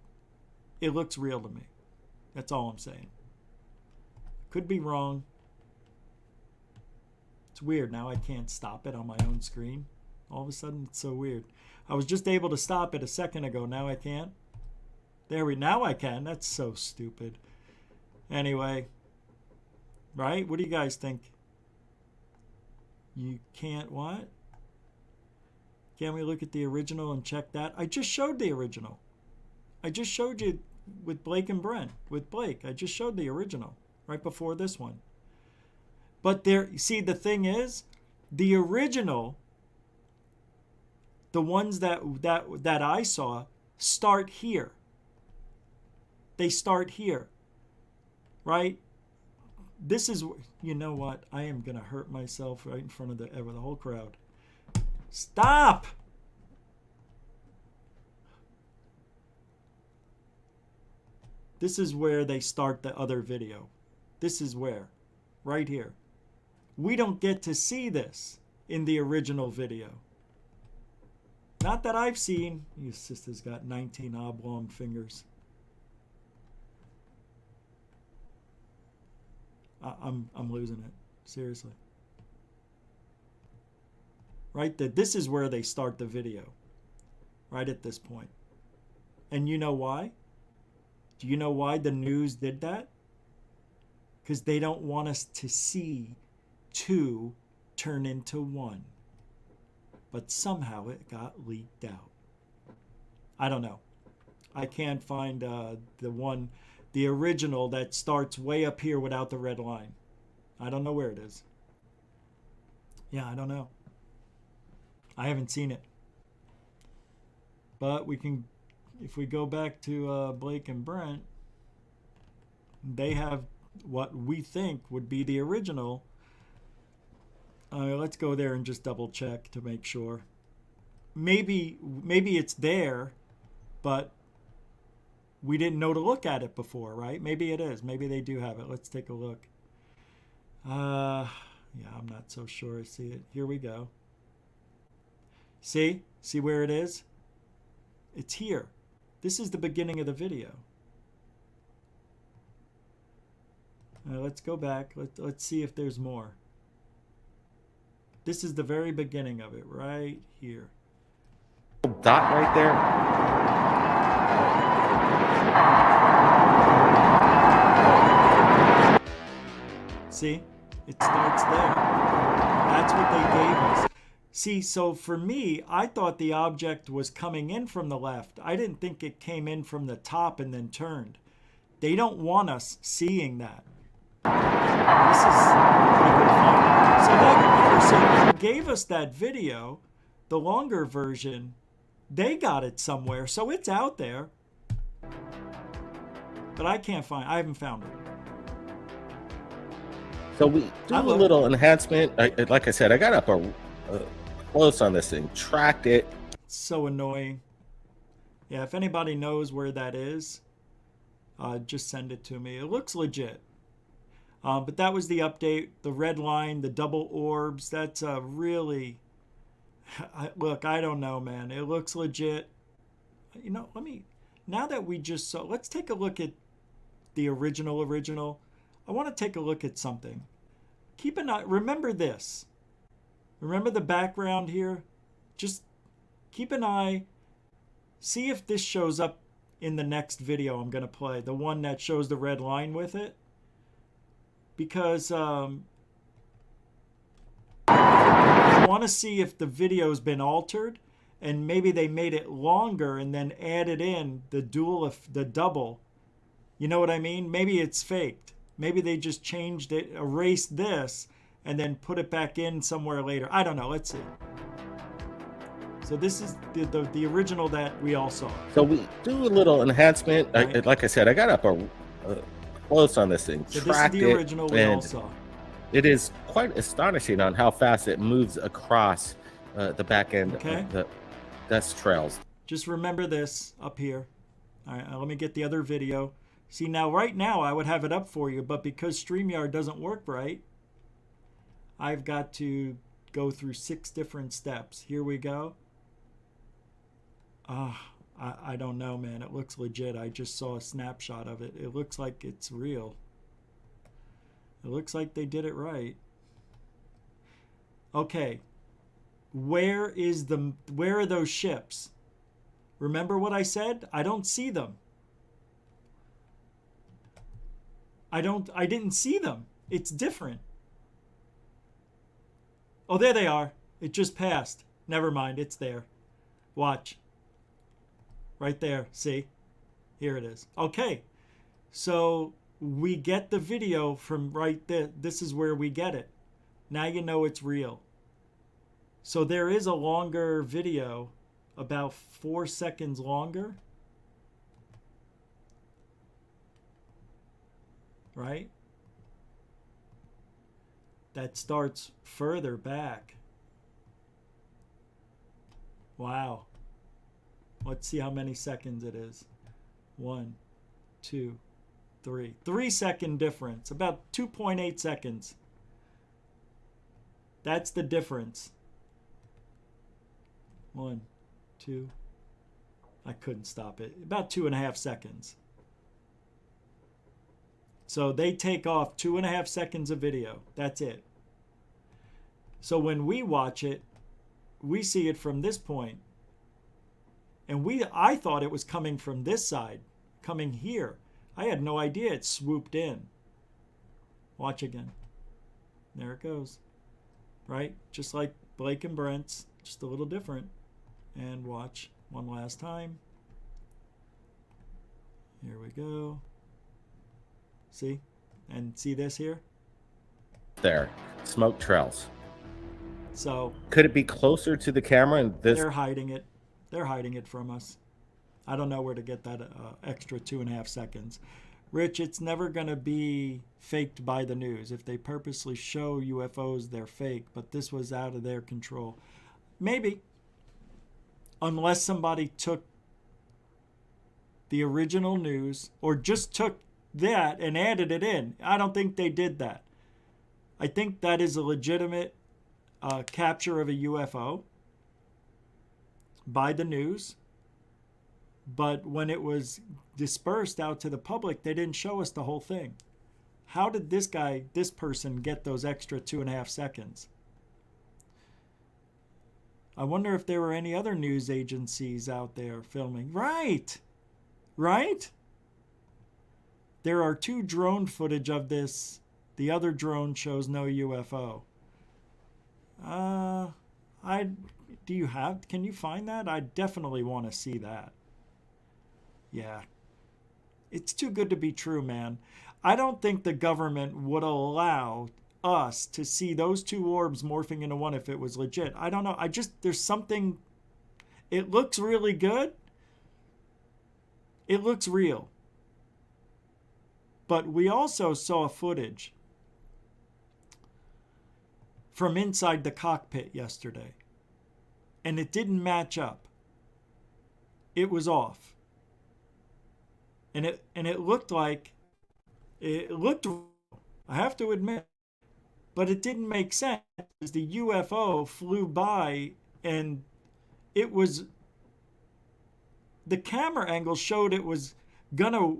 looks real to me. That's all I'm saying. Could be wrong. It's weird. Now I can't stop it on my own screen. All of a sudden, it's so weird. I was just able to stop it a second ago. Now I can't. Now I can. That's so stupid. Anyway. Right? What do you guys think? You can't what? Can we look at the original and check that? I just showed the original. I just showed you with Blake and Brent. With Blake, I just showed the original right before this one. But there, see, the thing is, the original, the ones that I saw, start here. They start here, right? This is, you know what? I am going to hurt myself right in front of the whole crowd. Stop! This is where they start the other video. This is where. Right here. We don't get to see this in the original video. Not that I've seen. Your sister's got 19 oblong fingers. I'm losing it. Seriously. Right? This is where they start the video. Right at this point. And you know why? Do you know why the news did that? Because they don't want us to see 2 turn into 1. But somehow it got leaked out. I don't know. I can't find the original that starts way up here without the red line. I don't know where it is. Yeah, I don't know. I haven't seen it. But we can, if we go back to Blake and Brent, they have what we think would be the original. Let's go there and just double check to make sure. Maybe it's there, but we didn't know to look at it before, right? Maybe it is. Maybe they do have it. Let's take a look. Yeah, I'm not so sure I see it. Here we go. See where it is? It's here. This is the beginning of the video. Let's go back. Let's see if there's more. This is the very beginning of it, right here. Dot right there. See? It starts there. That's what they gave us. See, so for me, I thought the object was coming in from the left. I didn't think it came in from the top and then turned. They don't want us seeing that. This is pretty good fun. So that person who gave us that video, the longer version, they got it somewhere, so it's out there. But I haven't found it. So we do a little enhancement. Like I said, I got up close on this thing, tracked it. It's so annoying. Yeah, if anybody knows where that is, just send it to me. It looks legit. But that was the update. The red line, the double orbs, that's really... Look, I don't know, man. It looks legit. You know, now that we just saw... Let's take a look at the original. I want to take a look at something. Keep an eye. Remember this. Remember the background here? Just keep an eye. See if this shows up in the next video I'm going to play. The one that shows the red line with it. Because I want to see if the video's been altered. And maybe they made it longer and then added in the double. You know what I mean? Maybe it's faked. Maybe they just changed it, erased this, and then put it back in somewhere later. I don't know. Let's see. So this is the original that we all saw. So we do a little enhancement. Right. Like I said, I got up close on this thing, So tracked this is the original we all saw. It is quite astonishing on how fast it moves across the back end of the dust trails. Just remember this up here. All right, let me get the other video. See, now, right now, I would have it up for you, but because StreamYard doesn't work right, I've got to go through 6 different steps. Here we go. I don't know, man. It looks legit. I just saw a snapshot of it. It looks like it's real. It looks like they did it right. Okay. Where are those ships? Remember what I said? I don't see them. I didn't see them. It's different. Oh, there they are. It just passed. Never mind. It's there. Watch. Right there. See? Here it is. Okay. So we get the video from right there. This is where we get it. Now you know it's real. So there is a longer video, about 4 seconds longer. Right? That starts further back. Wow. Let's see how many seconds it is. 1, 2, 3. 3 second difference. About 2.8 seconds. That's the difference. 1, 2. I couldn't stop it. About 2.5 seconds. So they take off 2.5 seconds of video. That's it. So when we watch it, we see it from this point. And I thought it was coming from this side, coming here. I had no idea it swooped in. Watch again. There it goes. Right? Just like Blake and Brent's, just a little different. And watch one last time. Here we go. See? And see this here? there. Smoke trails. So could it be closer to the camera? And this they're hiding it. They're hiding it from us. I don't know where to get that extra 2.5 seconds. Rich, it's never going to be faked by the news. If they purposely show UFOs, they're fake. But this was out of their control. Maybe. Unless somebody took the original news or just took that and added it in. I don't think they did that. I think that is a legitimate capture of a UFO by the news. But when it was dispersed out to the public, they didn't show us the whole thing. How did this person get those extra 2.5 seconds? I wonder if there were any other news agencies out there filming. Right. There are 2 drone footage of this. The other drone shows no UFO. Can you find that? I definitely want to see that. Yeah. It's too good to be true, man. I don't think the government would allow us to see those 2 orbs morphing into one if it was legit. I don't know. There's something, it looks really good. It looks real. But we also saw footage from inside the cockpit yesterday. And it didn't match up. It was off. And it looked like, I have to admit, but it didn't make sense. The UFO flew by and it was, the camera angle showed it was gonna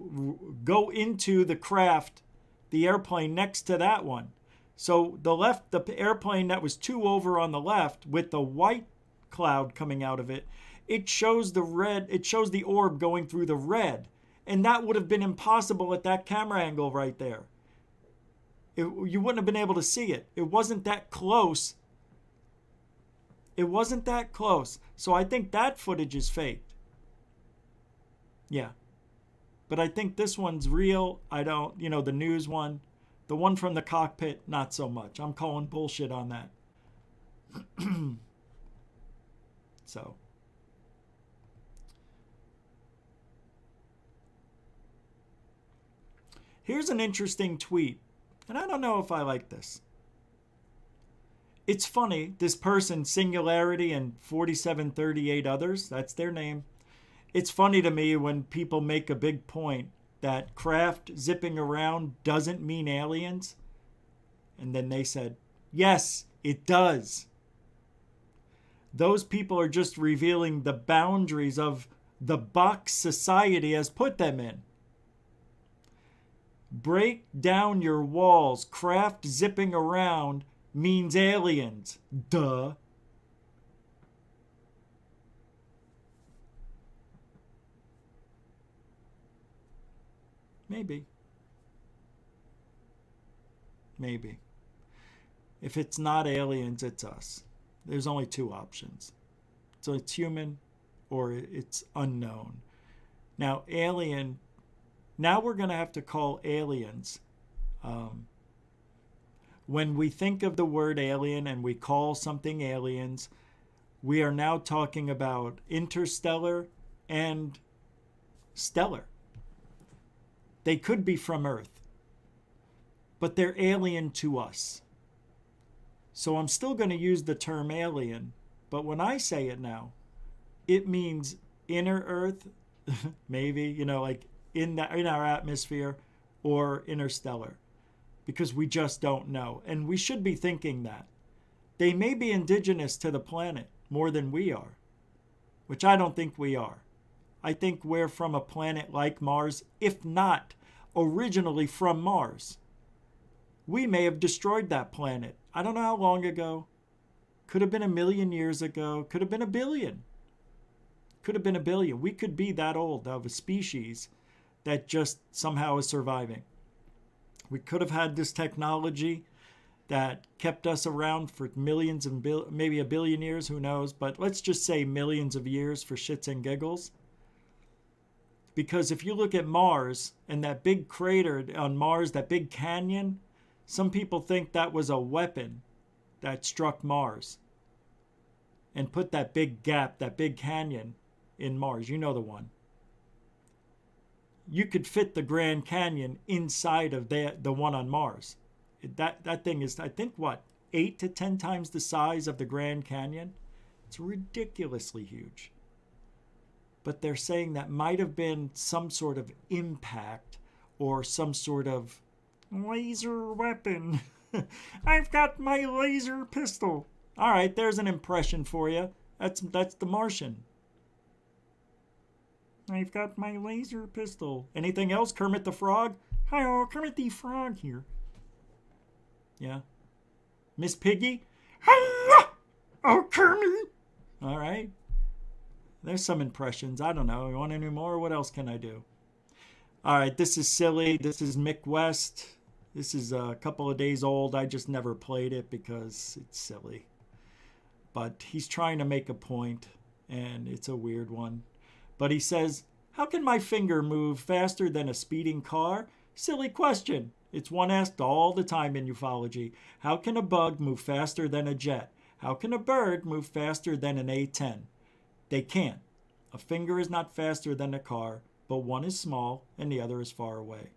go into the craft, the airplane next to that one. So the airplane that was 2 over on the left with the white cloud coming out of it, it shows the orb going through the red. And that would have been impossible at that camera angle right there. You wouldn't have been able to see it. It wasn't that close. So I think that footage is faked. Yeah. But I think this one's real. The news one. The one from the cockpit, not so much. I'm calling bullshit on that. So. Here's an interesting tweet, and I don't know if I like this. It's funny, this person, Singularity and 4738 others, that's their name. It's funny to me when people make a big point that craft zipping around doesn't mean aliens. And then they said, yes, it does. Those people are just revealing the boundaries of the box society has put them in. Break down your walls. Craft zipping around means aliens. Duh. Maybe. If it's not aliens, it's us. There's only 2 options. So it's human or it's unknown. Now, alien... Now we're going to have to call aliens. When we think of the word alien and we call something aliens, we are now talking about interstellar and stellar. They could be from Earth, but they're alien to us. So I'm still going to use the term alien, but when I say it now, it means inner Earth, maybe, like in our atmosphere, or interstellar, because we just don't know. And we should be thinking that. They may be indigenous to the planet more than we are, which I don't think we are. I think we're from a planet like Mars, if not originally from Mars. We may have destroyed that planet. I don't know how long ago. Could have been 1 million years ago. Could have been 1 billion. Could have been 1 billion. We could be that old of a species that just somehow is surviving. We could have had this technology that kept us around for millions and maybe 1 billion years, who knows, but let's just say millions of years for shits and giggles. Because if you look at Mars and that big crater on Mars, that big canyon, Some people think that was a weapon that struck Mars and put that big gap, that big canyon in Mars. You know the one. You could fit the Grand Canyon inside of the one on Mars. That thing is, I think, what, 8 to 10 times the size of the Grand Canyon? It's ridiculously huge. But they're saying that might have been some sort of impact or some sort of laser weapon. I've got my laser pistol. All right, there's an impression for you. That's the Martian. I've got my laser pistol. Anything else? Kermit the Frog? Hi, Kermit the Frog here. Yeah. Miss Piggy? Hi, oh, Kermit. All right. There's some impressions. I don't know. You want any more? What else can I do? All right, this is silly. This is Mick West. This is a couple of days old. I just never played it because it's silly. But he's trying to make a point, and it's a weird one. But he says, how can my finger move faster than a speeding car? Silly question. It's one asked all the time in ufology. How can a bug move faster than a jet? How can a bird move faster than an A-10? They can't. A finger is not faster than a car, but one is small and the other is far away.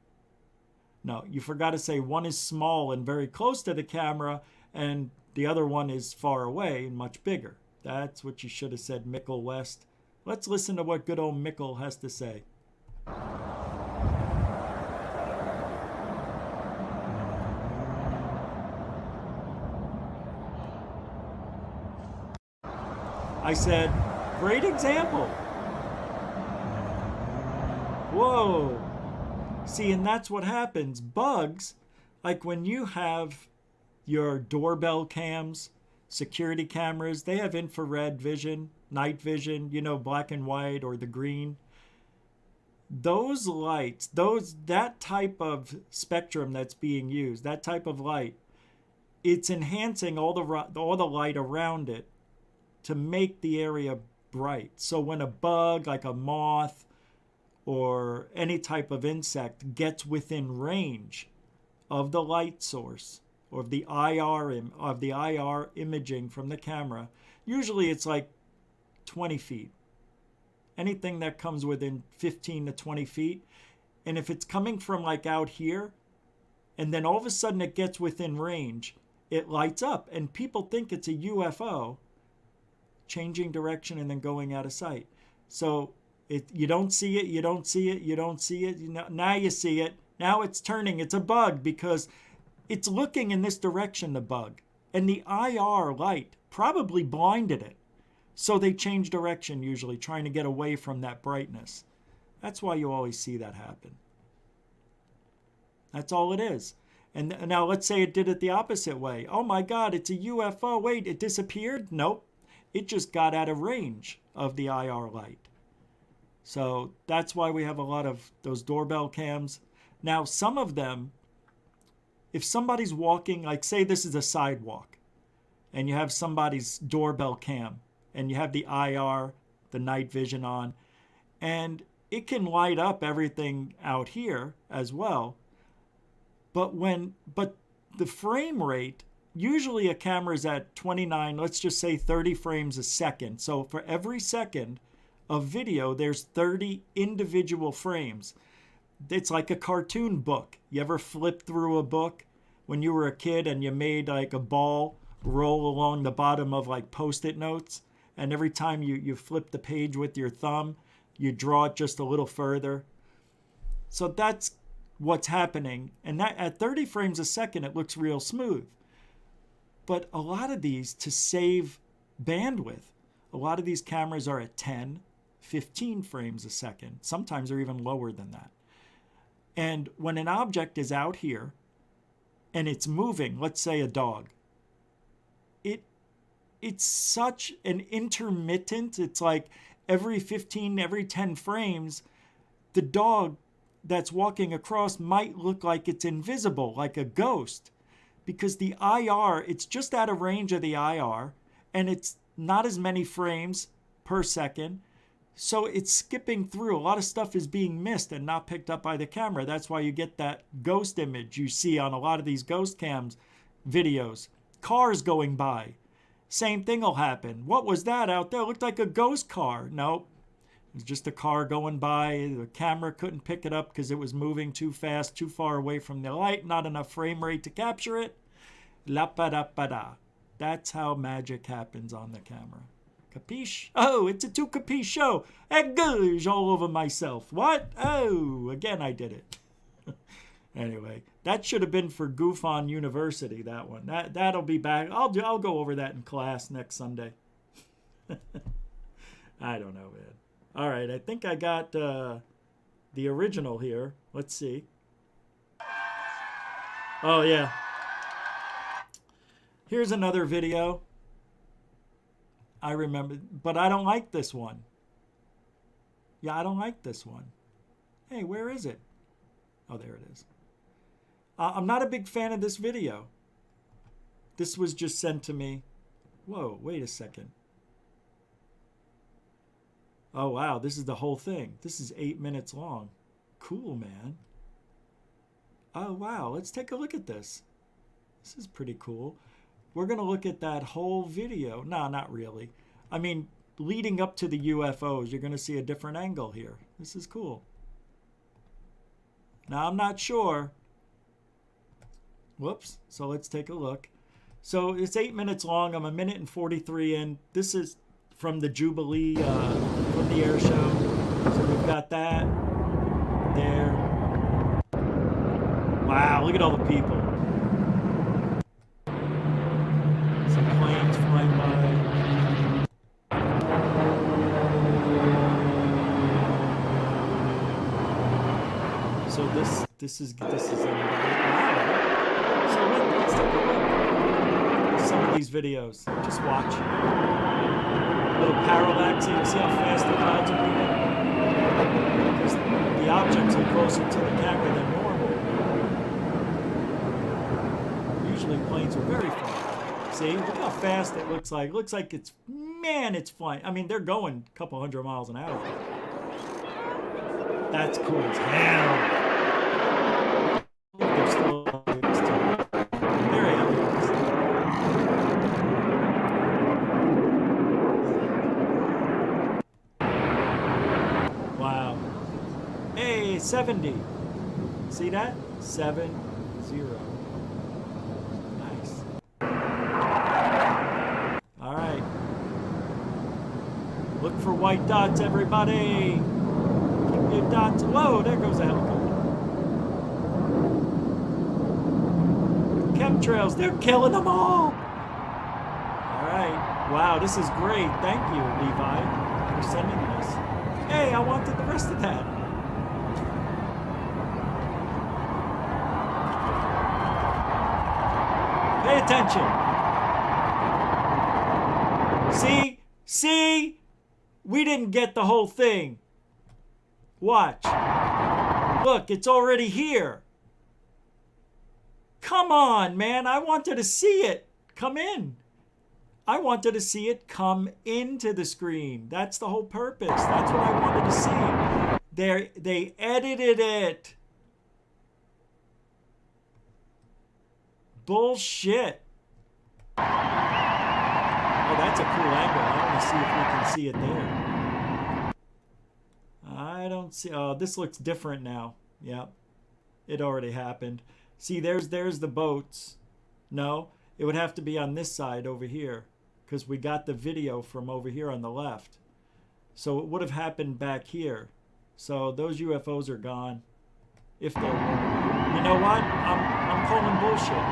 No, you forgot to say one is small and very close to the camera, and the other one is far away and much bigger. That's what you should have said, Mickle West. Let's listen to what good old Mickle has to say. I said, great example. Whoa. See, and that's what happens. Bugs, like when you have your doorbell cams, security cameras, they have infrared vision, night vision, you know, black and white or the green. Those lights, that type of spectrum that's being used, that type of light, it's enhancing all the light around it to make the area bright. So when a bug, like a moth or any type of insect, gets within range of the light source or of the IR imaging from the camera, usually it's like 20 feet. Anything that comes within 15 to 20 feet. And if it's coming from like out here, and then all of a sudden it gets within range, it lights up and people think it's a UFO changing direction and then going out of sight. So you don't see it, you don't see it, you don't see it. Now you see it. Now it's turning. It's a bug because it's looking in this direction, the bug. And the IR light probably blinded it. So they change direction usually, trying to get away from that brightness. That's why you always see that happen. That's all it is. And now let's say it did it the opposite way. Oh my God, it's a UFO. Wait, it disappeared? Nope. It just got out of range of the IR light. So that's why we have a lot of those doorbell cams. Now, some of them, if somebody's walking, like say this is a sidewalk, and you have somebody's doorbell cam, and you have the IR, the night vision on, and it can light up everything out here as well. But the frame rate, usually a camera is at 29, let's just say 30 frames a second. So for every second of video, there's 30 individual frames. It's like a cartoon book. You ever flip through a book when you were a kid and you made like a ball roll along the bottom of like Post-it notes? And every time you flip the page with your thumb, you draw it just a little further. So that's what's happening. And that at 30 frames a second, it looks real smooth. But a lot of these, to save bandwidth, a lot of these cameras are at 10, 15 frames a second. Sometimes they're even lower than that. And when an object is out here and it's moving, let's say a dog, it's such an intermittent, it's like every 15, every 10 frames, the dog that's walking across might look like it's invisible, like a ghost. Because the IR, it's just out of range of the IR, and it's not as many frames per second. So it's skipping through. A lot of stuff is being missed and not picked up by the camera. That's why you get that ghost image you see on a lot of these ghost cams videos. Cars going by. Same thing will happen. What was that out there? It looked like a ghost car. Nope. It's just a car going by. The camera couldn't pick it up because it was moving too fast, too far away from the light, not enough frame rate to capture it. La-pa-da-pa-da. That's how magic happens on the camera. Capiche? Oh, it's a two capiche show. Egouge all over myself. What? Oh, again I did it. Anyway, that should have been for Goof on University, that one. That'll be back. I'll go over that in class next Sunday. I don't know, man. All right, I think I got the original here. Let's see. Oh, yeah. Here's another video. I remember, but I don't like this one. Yeah, I don't like this one. Hey, where is it? Oh, there it is. I'm not a big fan of this video. This was just sent to me. Whoa, wait a second. Oh, wow, this is the whole thing. This is 8 minutes long. Cool, man. Oh, wow, let's take a look at this. This is pretty cool. We're going to look at that whole video. No, not really. I mean, leading up to the UFOs, you're going to see a different angle here. This is cool. Now, I'm not sure. Whoops. So let's take a look. So it's 8 minutes long. I'm 1 minute and 43 in. This is from the Jubilee, from the air show. So we've got that there. Wow, look at all the people. Some planes flying by. So this is wow. So let's take a look at some of these videos. Just watch. A little parallaxing. See how fast the clouds are moving? Because the objects are closer to the camera than normal. Usually planes are very far. See, look how fast it looks like. Looks like it's, man, it's flying. I mean, they're going a couple hundred miles an hour. That's cool as hell. They're still there I am. Wow. Hey, 70. See that? 70. Nice. All right. Look for white dots, everybody. Keep your dots. Whoa, there goes a helicopter. Chemtrails, they're killing them all. All right. Wow, this is great. Thank you, Levi, for sending this. Hey, I wanted the rest of that. Pay attention. See? We didn't get the whole thing. Watch. Look, it's already here. Come on, man. I wanted to see it. Come in. I wanted to see it come into the screen. That's the whole purpose. That's what I wanted to see. They edited it. Bullshit. Oh, that's a cool angle. I want to see if we can see it there. I don't see. Oh, this looks different now. Yep. It already happened. See, there's the boats. No, it would have to be on this side over here because we got the video from over here on the left. So it would have happened back here. So those UFOs are gone. If they were. You know what? I'm calling bullshit.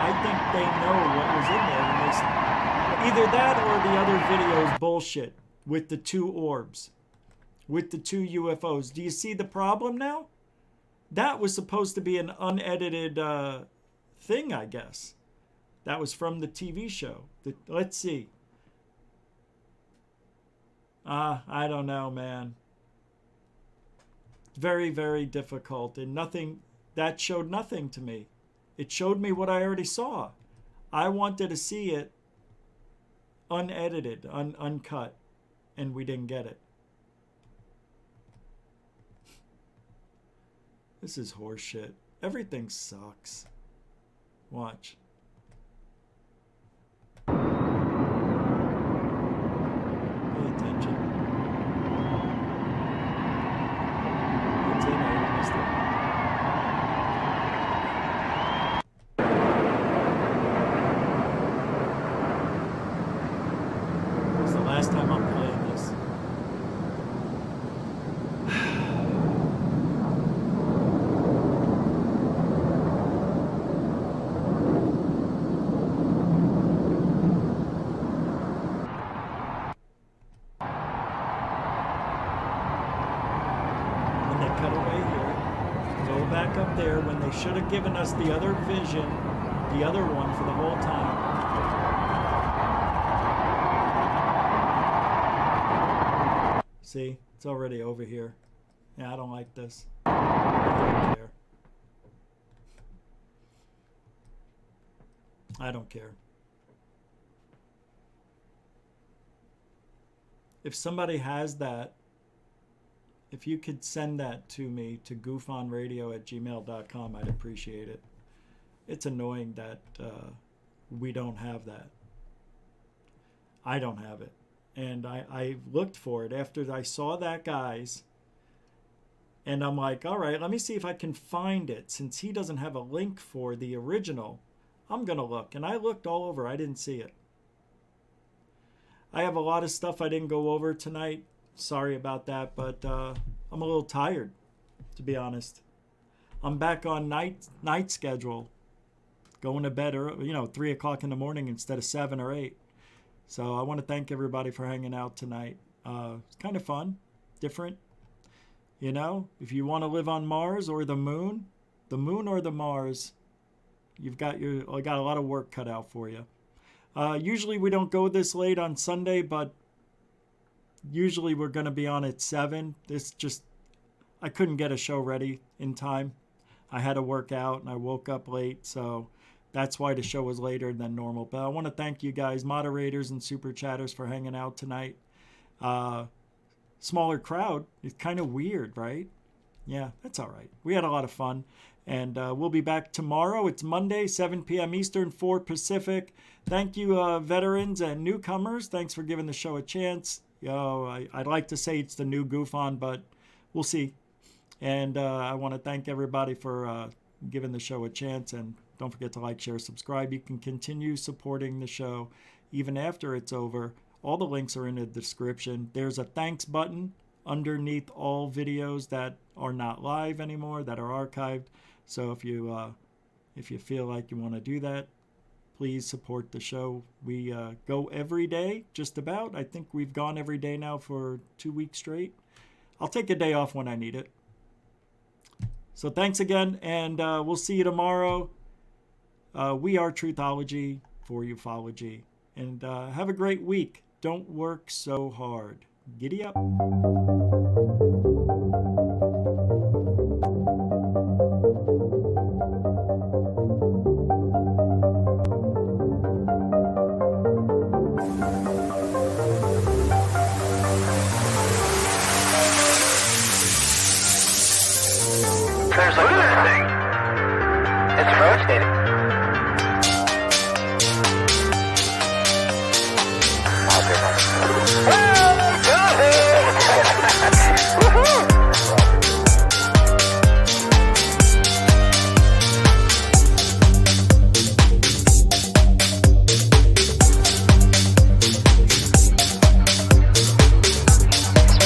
I think they know what was in there. And either that or the other video is bullshit with the two orbs. With the two UFOs. Do you see the problem now? That was supposed to be an unedited thing, I guess. That was from the TV show. Let's see. I don't know, man. Very, very difficult. And nothing, that showed nothing to me. It showed me what I already saw. I wanted to see it unedited, uncut. and we didn't get it. This is horseshit. Everything sucks. Watch. Pay attention. It's in there. You missed it. It's the last time I'm playing this. Up there when they should have given us the other vision, the other one for the whole time. See, it's already over here. Yeah, I don't like this. I don't care. I don't care. If somebody has that, if you could send that to me to goofonradio@gmail.com, I'd appreciate it. It's annoying that we don't have that. I don't have it. And I looked for it after I saw that guy's. And I'm like, all right, let me see if I can find it. Since he doesn't have a link for the original, I'm going to look. And I looked all over. I didn't see it. I have a lot of stuff I didn't go over tonight. Sorry about that, but I'm a little tired, to be honest. I'm back on night schedule, going to bed early, 3 o'clock in the morning instead of 7 or 8. So I want to thank everybody for hanging out tonight. It's kind of fun, different. If you want to live on Mars or the moon or the Mars, I got a lot of work cut out for you. Usually we don't go this late on Sunday, but usually we're going to be on at 7. I couldn't get a show ready in time. I had to work out and I woke up late, so that's why the show was later than normal. But I want to thank you guys, moderators and super chatters, for hanging out tonight. Smaller crowd. It's kind of weird, right? Yeah, that's all right. We had a lot of fun. And we'll be back tomorrow. It's Monday, 7 p.m. Eastern, 4 Pacific. Thank you, veterans and newcomers. Thanks for giving the show a chance. I'd like to say it's the new Goof On, but we'll see. And I want to thank everybody for giving the show a chance. And don't forget to like, share, subscribe. You can continue supporting the show even after it's over. All the links are in the description. There's a thanks button underneath all videos that are not live anymore, that are archived. So if you feel like you want to do that, please support the show. We go every day, just about. I think we've gone every day now for 2 weeks straight. I'll take a day off when I need it. So thanks again, and we'll see you tomorrow. We are Truthology for ufology. And have a great week. Don't work so hard. Giddy up. Look at this thing. It's rotating.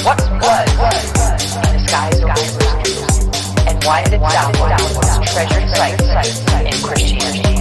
What was in the skies over Jerusalem, and why did it downward treasured sites in Christianity?